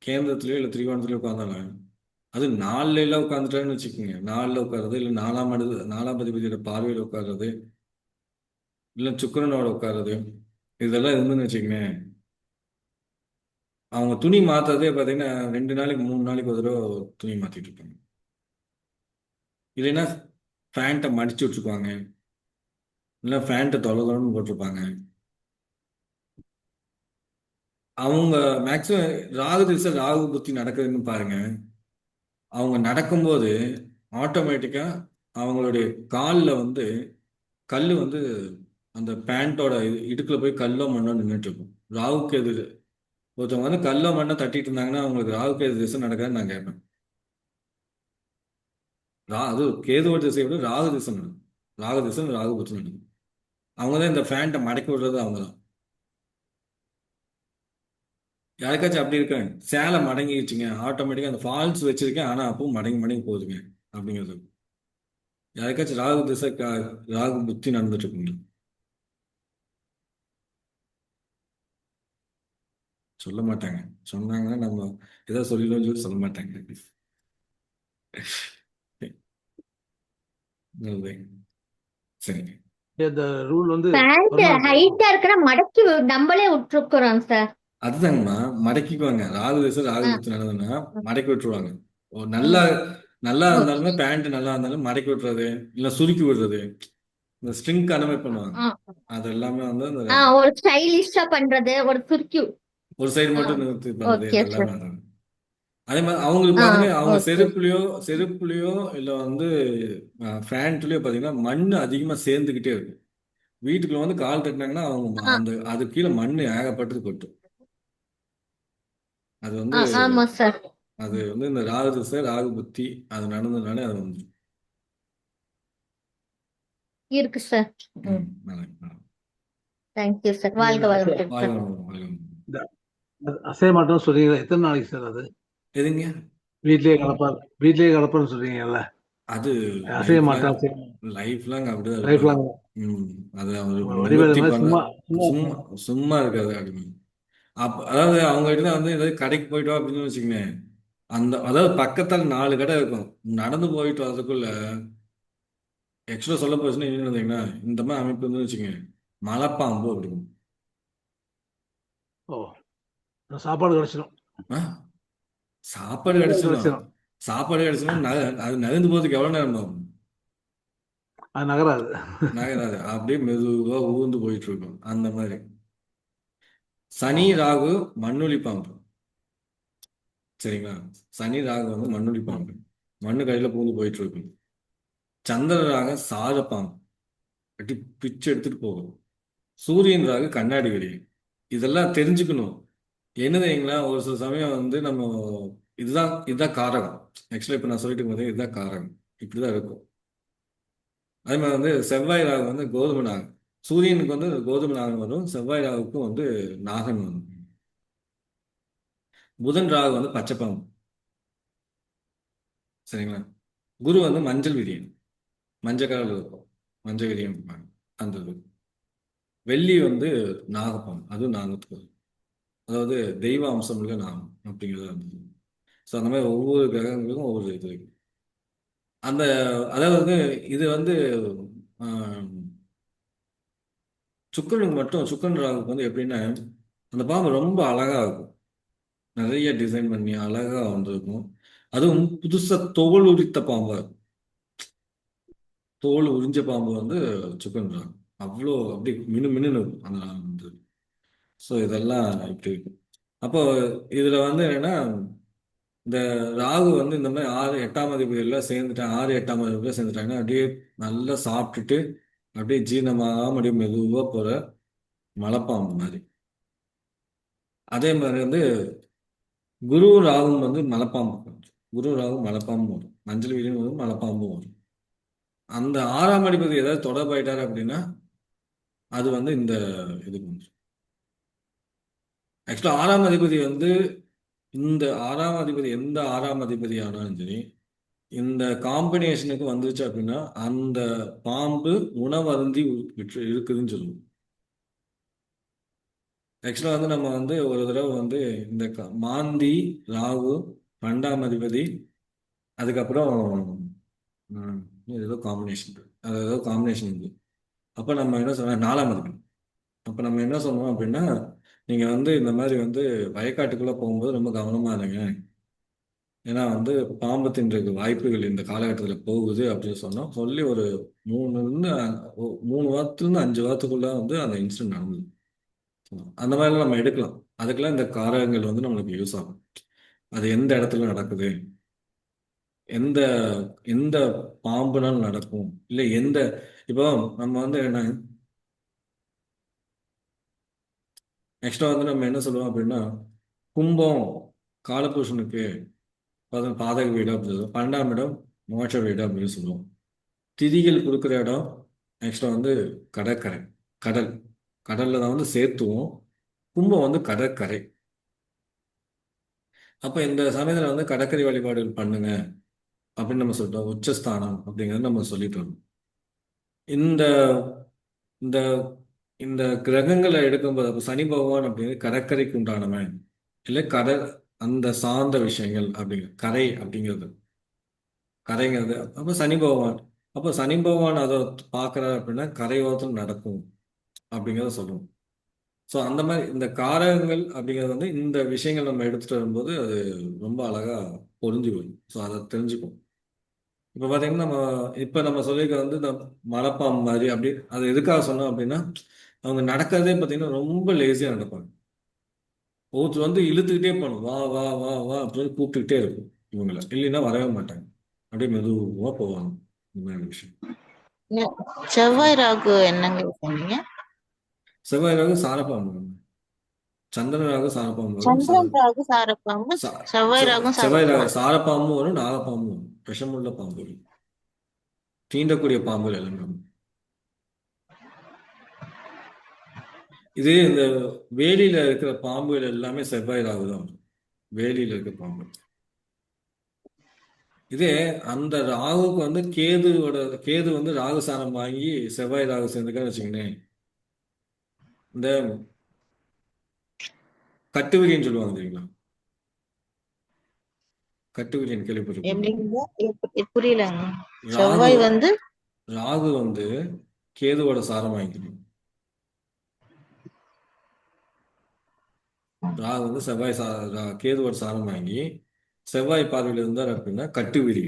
S1: கேந்திரத்திலயோ இல்லை திரிகோணத்திலயோ உட்கார்ந்தாலே, அது நாலுல எல்லாம் உட்காந்துட்டான்னு வச்சுக்கோங்க. நாலுல உட்கார்றது, இல்லை நாலாம் அதிபதியோட பார்வையில் உட்கார்றது, இல்லை சுக்கிரனோட உட்கார்றது, இதெல்லாம் இருந்துன்னு வச்சுக்கோங்க. அவங்க துணி மாத்துறதே பார்த்தீங்கன்னா 2 நாளைக்கு 3 நாளைக்கு ஒரு தடவை துணி மாத்திட்டு இருப்பாங்க. இல்லைன்னா ஃபேண்ட்டை மடிச்சு விட்டுருப்பாங்க, இல்லை ஃபேண்ட்டை தொலைன்னு போட்டிருப்பாங்க. அவங்க மேக்சிமம் ராகு திசை ராகு புத்தி நடக்குதுன்னு பாருங்க. அவங்க நடக்கும்போது ஆட்டோமேட்டிக்கா அவங்களுடைய காலில் வந்து கல் வந்து அந்த பேண்ட்டோட இடுக்குல போய் கல்லோ மண்ணோ நின்றுட்டு இருக்கும். ராகுக்கு எதிர் ஒருத்தவங்க வந்து கல்லோ மண்ணோ தட்டிட்டு இருந்தாங்கன்னா அவங்களுக்கு ராகுக்கு எதிர் திசை நடக்காதுன்னு நான் கேட்பேன். அது கேதுவோட திசையை விட ராகு திசை நடக்கும். ராகு திசை ராகு புத்தி நடக்கும். அவங்க தான் இந்த ஃபேண்ட்டை மடக்கி விடுறது அவங்க தான். யாருக்காச்சும் அப்படி இருக்காங்க, சேலை மடங்கிடுச்சுங்க, ஆட்டோமேட்டிக்காக அந்த ஃபால்ஸ் வச்சிருக்கேன் ஆனால் அப்பவும் மடங்கி மடங்கி போகுதுங்க அப்படிங்கிறது. யாருக்காச்சும் ராகு திசை ராகு புத்தி நடந்துட்டு இருக்குங்க. சொல்ல மாட்டாங்க. சொன்னாங்கன்னா நம்ம ஏதோ சொல்லிடுவோம்னு சொல்லி சொல்ல மாட்டாங்க. சரி,
S9: இந்த ரூல் வந்து
S2: பேண்ட்
S9: permanent.
S2: ஹைட்டா இருக்குன்னா மடக்கி நம்மளே விட்டுருக்குறோம் சார்.
S1: அதுதாங்கம்மா, மடக்கிக்குவாங்க. ராகு திசை ராகு புத்தி நடந்ததுன்னா மடக்கி விட்டுருவாங்க. நல்லா நல்லா இருந்தாலுமே பேண்ட் நல்லா இருந்தாலும் மடக்கி விட்டுறது, இல்லை சுருக்கி விடுறது, இந்த ஸ்ட்ரிங்க் அந்த மாதிரி பண்ணுவாங்க. அது எல்லாமே வந்து அந்த
S2: ஒரு ஸ்டைலிஷா பண்றது, ஒரு சுருக்கி.
S1: ஒரு சைடு மட்டும் நிறுத்தி பண்றது
S2: ஓகே
S1: எல்லாமே
S2: சார்.
S1: வராங்க. அதே மாதிரி அவங்களுக்கு பாத்தீங்கன்னா அவங்க செருப்புலயோ இல்லை வந்து ஃபேண்ட்லயோ பாத்தீங்கன்னா மண் அதிகமா சேர்ந்துக்கிட்டே இருக்கும். வீட்டுக்குள்ள வந்து கால் தட்டினாங்கன்னா அவங்க அந்த அது கீழே மண் ஏகப்பட்டது கொட்டும். அது வந்து
S2: ஆமா சார்.
S1: அது வந்து இந்த ராகு திசை ராகு புத்தி அது நடந்ததுனால அது வந்து
S2: இருக்கு சார். Thank you sir. வாழ்க வளமுடன் சார்.
S9: அசைய மாட்டோம்னு சொல்றீங்களா, எத்தனை நாளைக்கு சார் அது?
S1: எதுங்க?
S9: வீட்லயே கலப்பான்னு சொல்றீங்கல்ல,
S1: அது
S9: அசைய மாட்டோம்
S1: லைஃப் லாங் அப்படிதான்
S9: லைஃப்
S1: இருக்கும்.
S9: லாங்.
S1: அது அவர்
S9: வடிவேலு
S1: நிவர்த்தி
S9: மாதிரி
S1: பண்ண
S9: சும்மா
S1: சும்மா சும்மா இருக்காது அப்படின்னு. அதாவது அவங்க கிட்ட வந்து ஏதாவது கடைக்கு போயிட்டு வா அப்படின்னு வச்சுக்கோங்க. அதாவது பக்கத்தால் 4 கடை இருக்கும். நடந்து போயிட்டு வரதுக்குள்ள எக்ஸ்ட்ரா சொல்ல போச்சுன்னா என்ன இருந்தீங்கன்னா இந்த மாதிரி அமைப்பு வந்து வச்சுக்கோங்க, மலைப்பாம்பு அப்படிங்க.
S9: ஓ, சாப்பாடு கிடைச்சிடும்.
S1: சாப்பாடு கிடைச்சிடும். சாப்பாடு கிடைச்சிடும். அது நகர்ந்து போறதுக்கு எவ்வளவு நேரம் ஆகும்?
S9: அது நகராது.
S1: அப்படியே மெதுவா ஊர்ந்து போயிட்டு இருக்கும். அந்த மாதிரி சனி ராகு மண்ணுளி பாம்பு. சரிங்களா? சனி ராகு வந்து மண்ணுளி பாம்பு, மண்ணு கையில பூந்து போயிட்டு இருக்கும். சந்திர ராக சார பாம்பு, கட்டி பிச்சு எடுத்துட்டு போகும். சூரியன் ராகு கண்ணாடி வெடி. இதெல்லாம் தெரிஞ்சுக்கணும். என்னதுங்களா, ஒரு சில சமயம் வந்து நம்ம இதுதான் காரகம். ஆக்சுவலா இப்ப நான் சொல்லிட்டு போதே இதுதான் காரகம், இப்படிதான் இருக்கும். அதே மாதிரி வந்து செவ்வாய் ராகு வந்து கோதுமை நாகம். சூரியனுக்கு வந்து கோதுமை நாகம் வரும், செவ்வாய் ராகுக்கும் வந்து நாகன் வரும். புதன் ராகு வந்து பச்சைப்பாம்பு. சரிங்களா? குரு வந்து மஞ்சள் விரியன், மஞ்சள் கலர்ல இருக்கும், மஞ்சள் விரியன் அந்த இது. வெள்ளி வந்து நாகப்பாம்பு, அதுவும் நாகத்துக்கு வரும். அதாவது தெய்வ அம்சம் உள்ள நாகம் அப்படிங்கிறத இருந்தது. ஸோ அந்த மாதிரி ஒவ்வொரு கிரகங்களுக்கும் ஒவ்வொரு இது இருக்கு. அந்த அதாவது வந்து இது வந்து ஆஹ், சுக்கிரனுக்கு மட்டும் சுக்கிரன் ராகுக்கு வந்து எப்படின்னா அந்த பாம்பு ரொம்ப அழகா இருக்கும். நிறைய டிசைன் பண்ணி அழகா வந்திருக்கும். அதுவும் புதுசா தோல் உரித்த பாம்பா இருக்கும். தோல் உறிஞ்ச பாம்பு வந்து சுக்கிரன் ராகு. அவ்வளோ அப்படி மினு மினுன்னு இருக்கும் அந்த நாகம் வந்து. ஸோ இதெல்லாம் இப்படி இருக்கும். அப்போ இதுல வந்து என்னன்னா இந்த ராகு வந்து இந்த மாதிரி 6 8ஆம் அதிபதியெல்லாம் சேர்ந்துட்டாங்க. 6 8ஆம் அதிபதியெல்லாம் சேர்ந்துட்டாங்கன்னா அப்படியே நல்லா சாப்பிட்டுட்டு அப்படியே ஜீரணமாகாம அப்படியே மெதுவா போற மலைப்பாம்பு மாதிரி. அதே மாதிரி வந்து குரு ராகும் வந்து மலைப்பாம்பு வரும். குரு ராகும் மலைப்பாம்பு வரும். மஞ்சள் வீடும் வரும், மலைப்பாம்பும் வரும். அந்த 6ஆம் அதிபதி ஏதாவது தொடர்பாயிட்டாரு அப்படின்னா அது வந்து இந்த இதுக்கு வந்துடும். ஆக்சுவலா 6ஆம் அதிபதி வந்து இந்த 6ஆம் அதிபதி எந்த 6ஆம் அதிபதி ஆனாலும் சரி இந்த காம்பினேஷனுக்கு வந்துருச்சு அப்படின்னா அந்த பாம்பு உணவருந்தி இருக்குதுன்னு சொல்லுவோம். ஆக்சுவலா வந்து நம்ம வந்து ஒரு தடவை வந்து இந்த மாந்தி ராகு 2ஆம் அதிபதி அதுக்கப்புறம் ம், ஏதோ காம்பினேஷன் அது ஏதோ காம்பினேஷன் இருக்கு. அப்போ நம்ம என்ன சொன்னோம் 4ஆம் அதிபதி. அப்போ நம்ம என்ன சொன்னோம் அப்படின்னா நீங்க வந்து இந்த மாதிரி வந்து வயக்காட்டுக்குள்ள போகும்போது ரொம்ப கவனமா இருங்க. ஏன்னா வந்து பாம்பு தின்றதுக்கு வாய்ப்புகள் இந்த காலகட்டத்தில் போகுது அப்படின்னு சொன்னோம். சொல்லி ஒரு 3 வாரத்துலேருந்து 5 வாரத்துக்குள்ள வந்து அந்த இன்சிடென்ட் நடந்தது. அந்த மாதிரிலாம் நம்ம எடுக்கலாம். அதுக்கெல்லாம் இந்த காரகங்கள் வந்து நம்மளுக்கு யூஸ் ஆகும். அது எந்த இடத்துல நடக்குது, எந்த எந்த பாம்புனாலும் நடக்கும், இல்லை எந்த இப்போ நம்ம வந்து என்ன நெக்ஸ்டா வந்து நம்ம என்ன சொல்லுவோம் அப்படின்னா கும்பம் காலபுருஷனுக்கு பாதக வீடு அப்படின்னு சொல்லுவோம். 12ஆம் இடம் மோட்ச வீடு அப்படின்னு சொல்லுவோம். திதிகள் கொடுக்குற இடம் நெக்ஸ்டா வந்து கடற்கரை, கடல். கடல்ல தான் வந்து சேர்த்துவோம். கும்பம் வந்து கடற்கரை. அப்ப இந்த சமயத்துல வந்து கடற்கரை வழிபாடுகள் பண்ணுங்க அப்படின்னு நம்ம சொல்லிட்டோம். உச்சஸ்தானம் அப்படிங்கிறத நம்ம சொல்லிட்டு வரோம். இந்த இந்த இந்த கிரகங்களை எடுக்கும்போது அப்ப சனி பகவான் அப்படிங்கிறது கடற்கரைக்கு உண்டானவன், இல்லை கடல் அந்த சார்ந்த விஷயங்கள் அப்படிங்கிறது கரை அப்படிங்கிறது கரைங்கிறது. அப்ப சனி பகவான் அப்ப சனி பகவான் அதை பார்க்கறாரு அப்படின்னா கரையோரத்தில் நடக்கும் அப்படிங்கிறத சொல்லுவோம். ஸோ அந்த மாதிரி இந்த காரகங்கள் அப்படிங்கிறது வந்து இந்த விஷயங்கள் நம்ம எடுத்துட்டு வரும்போது அது ரொம்ப அழகா பொருந்தி வரும். ஸோ அதை தெரிஞ்சுக்கும். இப்போ பார்த்தீங்கன்னா நம்ம சொல்லியிருக்க வந்து இந்த மலைப்பாம்பு மாதிரி அப்படி அது எதுக்காக சொன்னோம் அப்படின்னா அவங்க நடக்கிறதே பார்த்தீங்கன்னா ரொம்ப லேசியாக நடப்பாங்க. ஒருத்தர் வந்து இழுத்துக்கிட்டே போகணும், வா வா வா வா அப்படின்னு கூப்பிட்டுக்கிட்டே இருக்கும் இவங்களை, இல்லைன்னா வரவே மாட்டாங்க. அப்படியே மெதுவாக போவாங்க. இந்த மாதிரி விஷயம்.
S6: செவ்வாய் ராகு என்னங்க சொன்னீங்க?
S1: செவ்வாய் ராகு சாரப்பாம்பு, சந்திரன் ராகு சாரப்பாம்பு வரும்.
S6: சந்திரன் ராகு சாரப்பாம்பு, செவ்வாய் ராகும்
S1: செவ்வாய் ராகு
S6: சாரப்பாம்பு.
S1: சாரப்பாம்பும் வரும், நாகப்பாம்பும் வரும். விஷமுள்ள பாம்பு வரும். தீண்டக்கூடிய பாம்புகள் எல்லாமே வரும். இது இந்த வேலியில இருக்கிற பாம்புகள் எல்லாமே செவ்வாய் ராகு தான் வரும். வேலியில இருக்கிற பாம்பு. இதே அந்த ராகுக்கு வந்து கேது வந்து ராகு சாரம் வாங்கி செவ்வாய் ராகு சேர்ந்துக்கான்னு வச்சுக்கோங்களேன். இந்த கட்டுவிரியன்னு சொல்லுவாங்க தெரியுங்களா? கட்டுவிரியன் கேள்விப்பட்டிருக்கீங்களா?
S6: எப்படிங்க? புரியலங்க.
S1: ராகு
S6: செவ்வாய் வந்து
S1: ராகு வந்து கேதுவோட சாரம் வாங்கிக்கணும். ராகு வந்து கேதுவோட சாரம் வாங்கி செவ்வாய் பார்வையில் இருந்தார் அப்படின்னா கட்டுவிரி.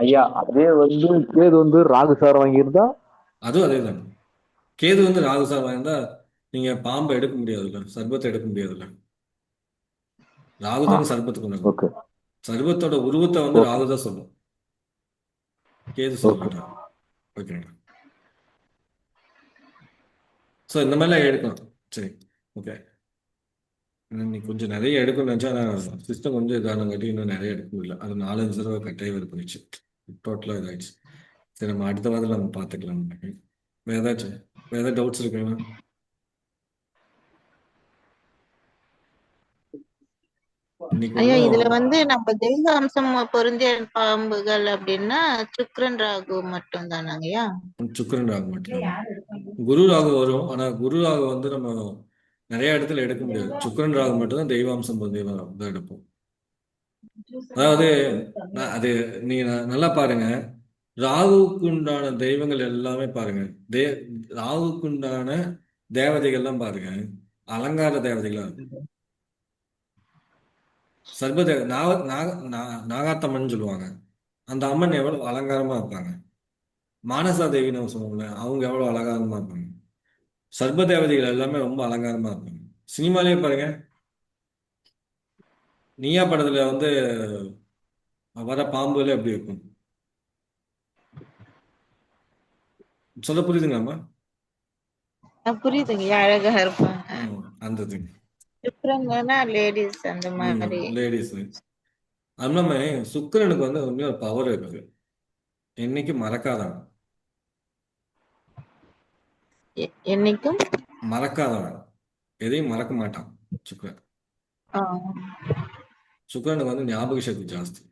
S7: ஐயா அதே வந்து கேது வந்து ராகு சாரம் வாங்கியிருந்தா
S1: அதுவும் அதே தான். கேது வந்து ராகு சாரம் வாங்கியிருந்தா நீங்க பாம்பை எடுக்க முடியாதுல்ல, சர்பத்தை எடுக்க முடியாதுல்ல. ராகு தானே சர்பத்துக்கு உண்டாகும்.
S7: ஓகே
S1: சர்பத்தோட உருவத்தை வந்து
S7: ஓகே
S1: ராகு தான் சொல்லும், கேது சொல்ல
S7: ஓகே
S1: மாட்டாங்க. ஓகேங்களா? ஸோ இந்த மாதிரிலாம் எடுக்கலாம். சரி, ஓகே. நீ கொஞ்சம் நிறைய எடுக்கணும்னு நினச்சா நான் சிஸ்டம் கொஞ்சம் இதானங்காட்டி இன்னும் நிறைய எடுக்க முடியல. அது 4 5 தடவை கட்டாய வேறு பண்ணிச்சு. டோட்டலாக இதாகிடுச்சு. சரி, நம்ம அடுத்த வாரத்தில் நம்ம பார்த்துக்கலாம். வேறு ஏதாச்சும் டவுட்ஸ் இருக்குங்களா? இன்னைக்கு
S6: ஐயா இதுல
S1: ஒன்றும்
S6: வந்து நம்ம தெய்வ அம்சம் பொருந்திய பாம்புகள் அப்படின்னா சுக்கிரன் ராகு மட்டும் தானாங்கய்யா?
S1: சுக்கிரன் ராகு மட்டும். குரு ராகு வரும். ஆனா குரு ராகு வந்து நம்ம நிறைய இடத்துல எடுக்க முடியாது. சுக்கிரன் ராகு மட்டும்தான் தெய்வாம்சம் தான் எடுப்போம். அதாவது அது நீங்க நல்லா பாருங்க. ராகுவுக்கு உண்டான தெய்வங்கள் எல்லாமே பாருங்க. தே ராகுவுக்கு உண்டான தேவதைகள்லாம் பாருங்க, அலங்கார தேவதைகளா இருக்கும். சர்பதேவ நாகாத்தம்மன் சொல்லுவாங்க. அந்த அம்மன் எவ்வளவு அலங்காரமா இருப்பாங்க. மானசா தேவின்னு நம்ம சொல்லுவோம்ல, அவங்க எவ்வளவு அலங்காரமா இருப்பாங்க. சர்ப தேவதைகள் எல்லாமே ரொம்ப அலங்காரமா இருப்பாங்க. சினிமாலேயே பாருங்க, நீயா படத்துல வந்து வர பாம்புல எப்படி இருக்கும் சொல்ல புரியுதுங்களாம்மா?
S6: புரியுதுங்க, அழகா இருப்பாங்க.
S1: அந்த இது
S6: சுக்ரங்கன்னா லேடிஸ் அந்த மாதிரி.
S1: லேடிஸ். அது இல்லாம சுக்கிரனுக்கு வந்து உண்மையா ஒரு பவர் இருக்குது. என்னைக்கு மறக்காதவன்,
S6: என்னைக்கும்
S1: மறக்காதவன், எதையும் மறக்க மாட்டான் சுக்கிரன்.
S6: ஆ,
S1: சுக்கிரனுக்கு வந்து ஞாபக சக்தி ஜாஸ்தி.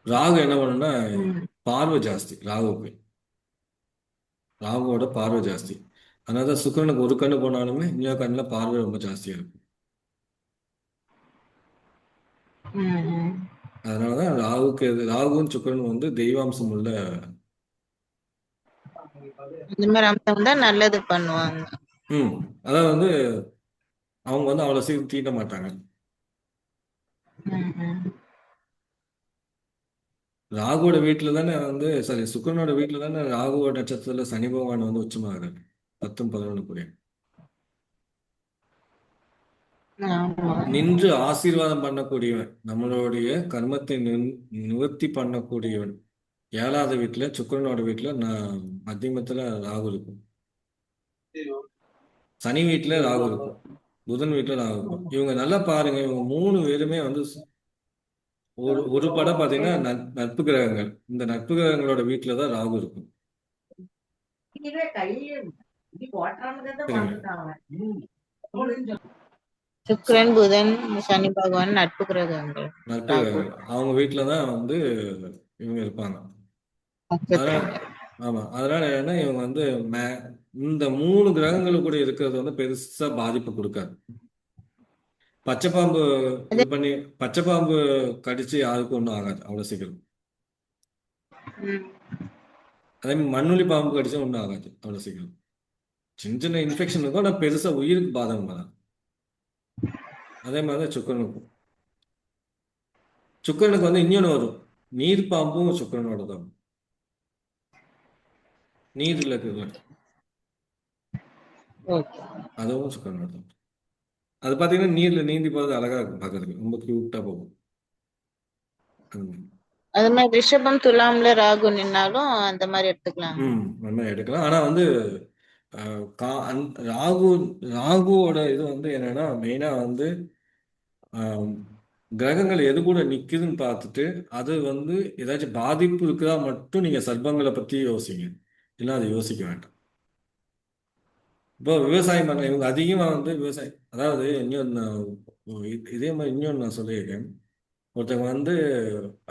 S1: ராகு என்ன பண்ணுன்னா
S6: ம்,
S1: பார்வை ஜாஸ்தி. ராகுவோட பார்வை ஜாஸ்தி. அதனால சுக்கிரனுக்கு ஒரு கண்ணு போனாலுமே இன்னொரு கண்ணில் பார்வை ரொம்ப ஜாஸ்தியா இருக்கும்.
S6: ம், ம்.
S1: அதனாலதான் ராகுவும் சுக்கிரனும் வந்து தெய்வாம்சம் உள்ள.
S6: இந்த மாதிரி அம்சம் தான் நல்லது பண்ணுவாங்க.
S1: அதாவது வந்து அவங்க வந்து அவ்வளவு சீக்கிரம் தீட்ட மாட்டாங்க.
S6: ம், ம்.
S1: ராகுவோட வீட்டுல தானே வந்து சுக்கிரனோட வீட்டுல தானே ராகுவோட நட்சத்திரத்துல சனி பகவான் வந்து உச்சமாகிறாரு 10, 11 கூட
S6: ஆமா.
S1: நின்று ஆசீர்வாதம் பண்ணக்கூடியவன், நம்மளுடைய கர்மத்தை நிவர்த்தி பண்ணக்கூடியவன். 7வது வீட்டுல சுக்கிரனோட வீட்டுல மத்தியமத்துல ராகு இருக்கும். சனி வீட்டுல ராகு இருக்கும். புதன் வீட்டுல ராகு இருக்கும். இவங்க நல்லா பாருங்க, இவங்க 3 பேருமே வந்து ஒரு படம் பாத்தீங்கன்னா நட்பு கிரகங்கள். இந்த நட்பு கிரகங்களோட வீட்டுலதான் ராகு இருக்கும். சரிங்க.
S6: சுக்கிரன், புதன், சனி பகவான் நட்பு கிரகங்கள்.
S1: நட்பு கிரகங்கள் அவங்க வீட்டுலதான் வந்து இவங்க இருப்பாங்க.
S6: நட்சத்திரங்கள்.
S1: ஆமா, அதனால என்ன இவங்க வந்து இந்த 3 கிரகங்கள் கூட இருக்கிறது வந்து பெருசா பாதிப்பு கொடுக்காது. பச்சைப்பாம்பு பச்சைப்பாம்பு கடிச்சு யாருக்கும் ஒன்றும் ஆகாது அவ்வளவு சீக்கிரம்.
S6: ம்.
S1: அதே மாதிரி மண்ணுளி பாம்பு கடிச்சா ஒன்றும் ஆகாது அவ்வளவு சீக்கிரம். சின்ன சின்ன இன்ஃபெக்ஷன் இருக்கும், ஆனால் பெருசா உயிருக்கு பாதகம் வராது. அதே மாதிரி சுக்கிரனுக்கு வந்து இன்னொன்று வரும். நீர் பாம்பும் சுக்கிரனோட தான். நீர்ல இருக்குல்ல,
S6: ஓகே.
S1: அதுவும் சுக்கிரனோட தான். அது பார்த்தீங்கன்னா நீர்ல நீந்தி போகிறது அழகா இருக்கும், பார்க்கறதுக்கு ரொம்ப கியூட்டா போகும்.
S6: அது மாதிரி ரிஷபம், துலாம்ல ராகு நின்னாலும் அந்த மாதிரி எடுத்துக்கலாம்.
S1: அந்த மாதிரி எடுக்கலாம். ஆனா வந்து ராகுவோட இது வந்து என்னன்னா மெயினா வந்து கிரகங்கள் எது கூட நிக்குதுன்னு பார்த்துட்டு அது வந்து ஏதாச்சும் பாதிப்பு இருக்குதா மட்டும் நீங்க சர்ப்பங்களை பத்தி யோசிங்க, இல்லை அதை யோசிக்க வேண்டாம். இப்போ விவசாயம் பண்ண இவங்க அதிகமா வந்து விவசாயம், அதாவது இதே மாதிரி இன்னொன்று நான் சொல்லியிருக்கேன். ஒருத்தவங்க வந்து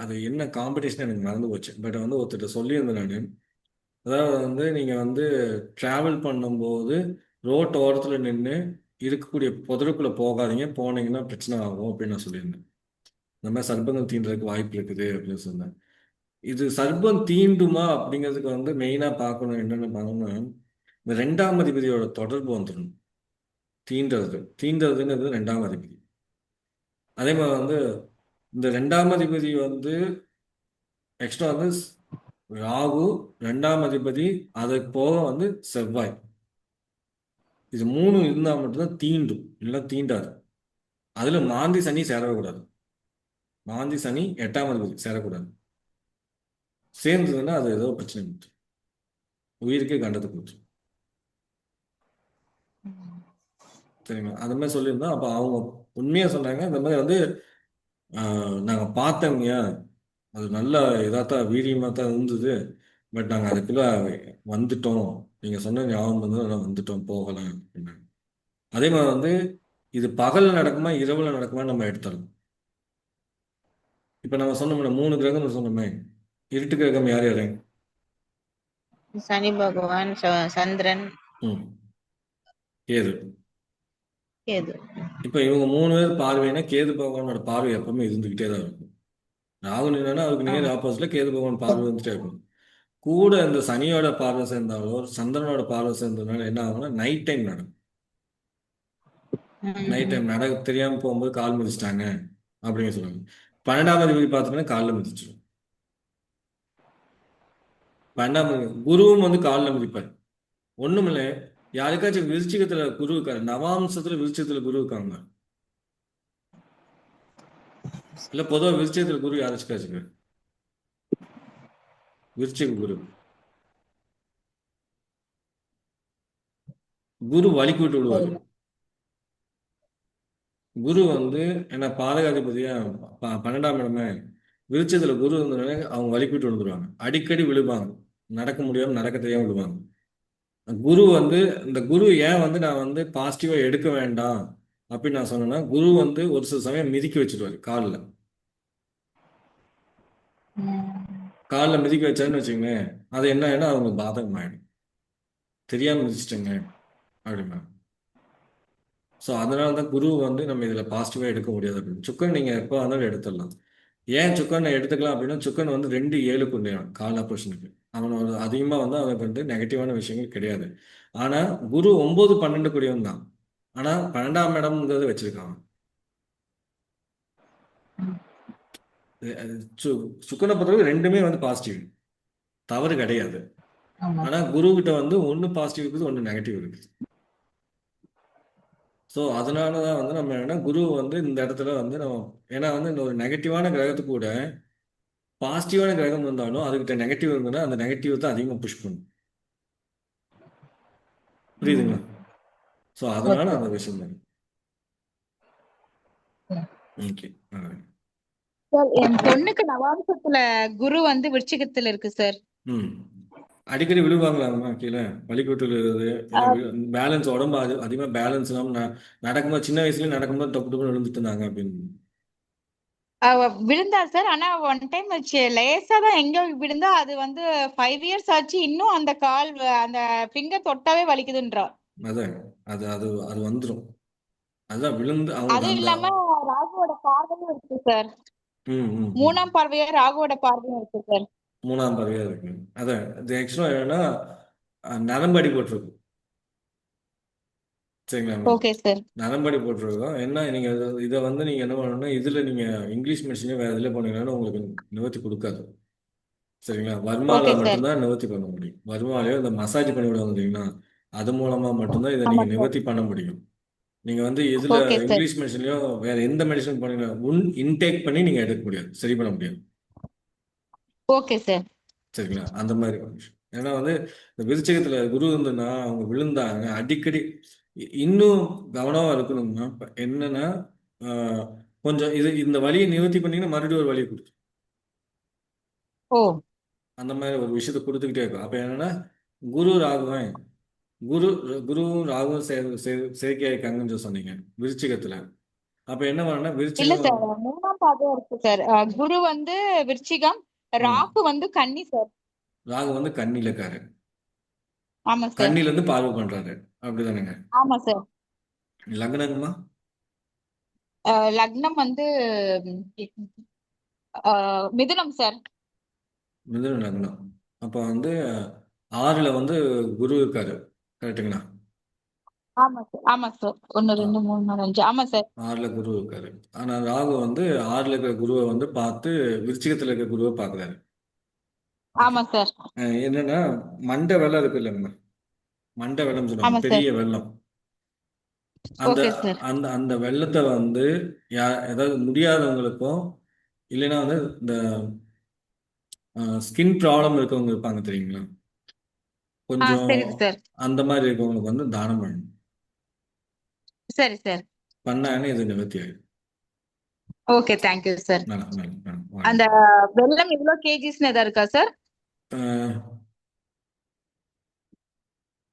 S1: அது என்ன காம்படிஷன் எனக்கு மறந்து போச்சு, பட் வந்து ஒருத்தர் சொல்லியிருந்தேன் நான். அதாவது வந்து நீங்கள் வந்து ட்ராவல் பண்ணும்போது ரோட் ஓரத்தில் நின்று இருக்கக்கூடிய புதருக்குள்ளே போகாதீங்க, போனீங்கன்னா பிரச்சனை ஆகும் அப்படின்னு நான் சொல்லியிருந்தேன். இந்த மாதிரி சர்ப்பங்கள் தீண்டுறதுக்கு வாய்ப்பு இருக்குது அப்படின்னு சொன்னேன். இது சர்ப்பம் தீண்டுமா அப்படிங்கிறதுக்கு வந்து மெயினாக பார்க்கணும். என்னென்ன பார்க்கணும்னா இந்த 2ஆம் அதிபதியோட தொடர்பு வந்துடணும். தீண்டுறதுங்கிறது 2ஆம் அதிபதி. அதே மாதிரி வந்து இந்த 2ஆம் அதிபதி வந்து எக்ஸ்ட்ரா வந்து ராகு, 2ஆம் அதிபதி, அதை போக வந்து செவ்வாய். இது 3 இருந்தா மட்டும்தான் தீண்டும், இல்லை தீண்டாது. அதுல மாந்தி சனி சேரக்கூடாது. மாந்தி சனி 8ஆம் அதிபதி சேரக்கூடாது. சேர்ந்ததுன்னா அது ஏதோ பிரச்சனை கொடுத்து உயிருக்கே கண்டத்தை கொடுத்து. சரிங்களா? அது மாதிரி சொல்லியிருந்தோம். அப்போ அவங்க உண்மையா சொன்னாங்க, இந்த மாதிரி வந்து நாங்கள் பார்த்தோங்க, அது நல்ல இதாத்தான் வீரியமாக தான் இருந்தது, பட் நாங்கள் அதுக்குள்ள வந்துட்டோம், நீங்கள் சொன்ன ஞாபகம் வந்து அதெல்லாம் வந்துட்டோம், போகலாம் அப்படின்னாங்க. அதே மாதிரி வந்து இது பகலில் நடக்குமா இரவுல நடக்குமா நம்ம எடுத்துடலாம். இப்போ நம்ம சொன்னோம்ல 3 கிரகம் சொன்னோமே, இருட்டு கிரகம் யார் யாரு?
S6: சனி பகவான், சந்திரன்,
S1: ம் கேது.
S6: கேது.
S1: இப்ப இவங்க 3 பேர் பார்வைனா கேது பகவானோட பார்வை எப்பவுமே இருந்துகிட்டே தான் இருக்கும். ராகு நின்னா அவருக்கு நேர்
S6: ஆமா.
S1: ஆப்போசிட்ல கேது பகவான் பார்வை வந்துட்டே இருக்கும். கூட இந்த சனியோட பார்வை சேர்ந்தாலோ சந்திரனோட பார்வை சேர்ந்ததுனால என்ன ஆகும்னா நைட் டைம் நடக்கும். நைட் டைம் நடக்க தெரியாம போகும்போது கால் மிதிச்சிட்டாங்க அப்படின்னு சொல்லுவாங்க. 12ஆம் அதிபதி பார்த்தோம்னா காலில் மிதிச்சிடும். 12ஆம் அதிபதி குருவும் வந்து காலில் மிதிப்பார். ஒண்ணுமில்ல, யாருக்காச்சும் விருச்சிகத்துல குரு இருக்காரு, நவாம்சத்துல விருச்சிகத்துல குரு இருக்காங்க இல்ல? பொதுவா விருச்சிகத்துல குரு யாராச்சும் விருச்சிக குரு குரு வலிக்கு விட்டு விடுவாரு. குரு வந்து என்ன பாதகாதிபதியா 12ஆம் இடமே விருச்சத்துல குரு இருந்ததுனால அவங்க வலிக்கு விட்டு விழுந்துருவாங்க. அடிக்கடி விழுவாங்க, நடக்க முடியாம நடக்க தெரியாம விழுவாங்க. குரு வந்து இந்த குரு ஏன் வந்து நான் வந்து பாசிட்டிவா எடுக்க வேண்டாம் அப்படின்னு நான் சொன்னேன்னா, குரு வந்து ஒரு சில சமயம் மிதிக்க வச்சிருவாரு காலில். காலில் மிதிக்க வச்சாருன்னு வச்சுக்கோங்களேன், அது என்ன ஆயிடும், அவங்க பாதகம் ஆயிடும். தெரியாம மிதிச்சிட்டேங்க அப்படின்னா. ஸோ அதனால தான் குரு வந்து நம்ம இதில் பாசிட்டிவாக எடுக்க முடியாது அப்படின்னு. சுக்கன் நீங்கள் எப்போ வந்தாலும் எடுத்துடலாம். ஏன் சுக்கனை எடுத்துக்கலாம் அப்படின்னா, சுக்கன் வந்து 2-7 புண்ணியம் கால் ஆப்ரேஷனுக்கு. அவனோட அதிகமாக வந்து அவனுக்கு வந்து நெகட்டிவான விஷயங்கள் கிடையாது. ஆனால் குரு 9-12 கூடியவன் தான். ஆனால் 12ஆம் இடம்ங்கிறத வச்சிருக்கான். சுக்கனை பொறுத்தவரைக்கும் ரெண்டுமே வந்து பாசிட்டிவ், தவறு கிடையாது. ஆனால் குரு கிட்ட வந்து ஒன்று பாசிட்டிவ் இருக்குது, ஒன்று நெகட்டிவ் இருக்குது. ஸோ அதனால தான் வந்து நம்ம என்னன்னா குரு வந்து இந்த இடத்துல வந்து நம்ம, ஏன்னா வந்து இந்த ஒரு நெகட்டிவான கிரகத்துக்கு கூட பாசிட்டிவான கிரகம் இருந்தாலும் அதுக்கிட்ட நெகட்டிவ் இருந்ததுன்னா அந்த நெகட்டிவ் தான் அதிகமாக புஷ் பண்ணும். புரியுதுங்களா? ஸோ அதனால அந்த விஷயம் தான். ஓகே.
S6: சார், என் பொண்ணுக்கு நவாம்சத்துல குரு வந்து விருச்சிகத்துல இருக்கு சார்.
S1: ம் அடிக்கடி விழுவாங்களாங்கம்மா கீழே வலிக்கூட்டு விழுறது, பேலன்ஸ் உடம்பு அதிகமாக பேலன்ஸ் இல்லாமல் நடக்கும்போது, சின்ன வயசுலேயே நடக்கும்போது டப்பு டப்புன்னு விழுந்துட்டு இருந்தாங்க அப்படின்னு.
S6: அவ விழுந்தா சார். ஆனா ஒன் டைம் லேசா தான் எங்க விழுந்தா, அது வந்து 5 இயர்ஸ் ஆச்சு, இன்னும் அந்த கால் அந்த ஃபிங்கர் தொட்டாவே வலிக்குதுன்றா.
S1: அதான் அது அது அது வந்துடும். அதுதான் விழுந்து அவங்களுக்கு
S6: அதுவும்
S1: அந்த
S6: இல்லாம ராகுவோட பார்வையும் இருக்கு சார்.
S1: ம் ம் ம்.
S6: 3ஆம் பார்வையா ராகுவோட பார்வையும் இருக்கு சார்.
S1: 3ஆம் பறவையா இருக்கு. அதான் இது ஆக்சுவலாக என்னன்னா நரம்பு அடி போட்டிருக்கும். சரிங்களா?
S6: Okay sir.
S1: நரம்படி போட்டிருக்கோம். என்ன நீங்க இதை வந்து நீங்க என்ன பண்ணணும்னா, இதுல நீங்க இங்கிலீஷ் மெடிசனே வேற இதுல போனீங்கன்னா உங்களுக்கு நிவர்த்தி கொடுக்காது. சரிங்களா? வர்மால
S6: ஓகே சார்.
S1: மட்டும்தான் நிவர்த்தி பண்ண முடியும். வர்மாலையோ இந்த மசாஜ் பண்ணி விடுவாங்க இல்லைங்களா, அது மூலமா மட்டும்தான் இதை
S6: ஆமா
S1: நீங்க
S6: சார்.
S1: நிவர்த்தி பண்ண முடியும். நீங்க வந்து இதுல
S6: ஓகே சார்.
S1: இங்கிலீஷ் மெடிசன்லயோ வேற எந்த மெடிசன் பண்ணீங்க இன்டேக் பண்ணி நீங்க எடுக்க முடியாது, சரி பண்ண முடியாது.
S6: Okay sir.
S1: சரிங்களா? அந்த மாதிரி ஒரு விஷயம். ஏன்னா வந்து இந்த விருச்சிகத்துல குரு இருந்துன்னா அவங்க விழுந்தாங்க அடிக்கடி. இன்னும் கவனமா இருக்கணும்னா என்னன்னா, ஆஹ், கொஞ்சம் இந்த வலியை நிவர்த்தி பண்ணீங்கன்னா மறுபடியும் ஒரு வலியை கொடுத்து
S6: ஓ
S1: அந்த மாதிரி ஒரு விஷயத்தை கொடுத்துக்கிட்டே இருக்கும். அப்ப என்னன்னா குரு ராகுவன் குரு குருவும் ராகுவும் சேர்க்கையாயிருக்காங்கன்னு சொல்லி சொன்னீங்க விருச்சிகத்துல. அப்ப என்ன பண்ணா
S6: இல்ல
S1: விருச்சிகம்
S6: சார், 3ஆம் பார்வையா இருக்கு சார். குரு வந்து விருச்சிகம், ராகு வந்து கன்னி சார்.
S1: ராகு வந்து கண்ணிலக்காரு,
S6: ஆமா சார்.
S1: கண்ணில இருந்து பார்வை பண்றாரு, அப்படிதானுங்க?
S6: ஆமா சார்.
S1: லக்னங்கம்மா
S6: லக்னம் வந்து மிதுனம் சார்.
S1: மிதுன லக்னம். அப்ப வந்து 6ல வந்து குரு இருக்காரு, கரெக்டுங்களா?
S6: ஆமா சார். ஆமா சார். 1 2 3 4 5. ஆமா சார்.
S1: 6ல குரு இருக்காரு. ஆனா ராகு வந்து 6ல இருக்கிற குருவை வந்து பார்த்து விருச்சிகத்துல இருக்கிற குருவை பார்க்குறாரு.
S6: ஆமா சார்.
S1: என்னன்னா மண்டை வெள்ளம் இருக்கு இல்லைங்க, மண்டை வெள்ளம் சொல்லுவாங்க,
S6: ஆமா சார்.
S1: பெரிய வெள்ளம். அந்த
S6: ஓகே சார்.
S1: அந்த அந்த வெள்ளத்தை வந்து ஏதாவது முடியாதவங்களுக்கும் இல்லைன்னா வந்து இந்த ஸ்கின் ப்ராப்ளம் இருக்கவங்க இருப்பாங்க தெரியுங்களா, கொஞ்சம்
S6: சரி சார்.
S1: அந்த மாதிரி இருக்கவங்களுக்கு வந்து தானம் பண்ணணும்.
S6: சரி சார்.
S1: பண்ணாங்கன்னு இது நிவர்த்தி ஆயிடும்.
S6: Okay, thank you sir.
S1: நல்லா நல்லா
S6: அந்த வெள்ளம் எவ்வளவு கேஜிஸ்னு எதா இருக்கா சார்?
S1: நல்லா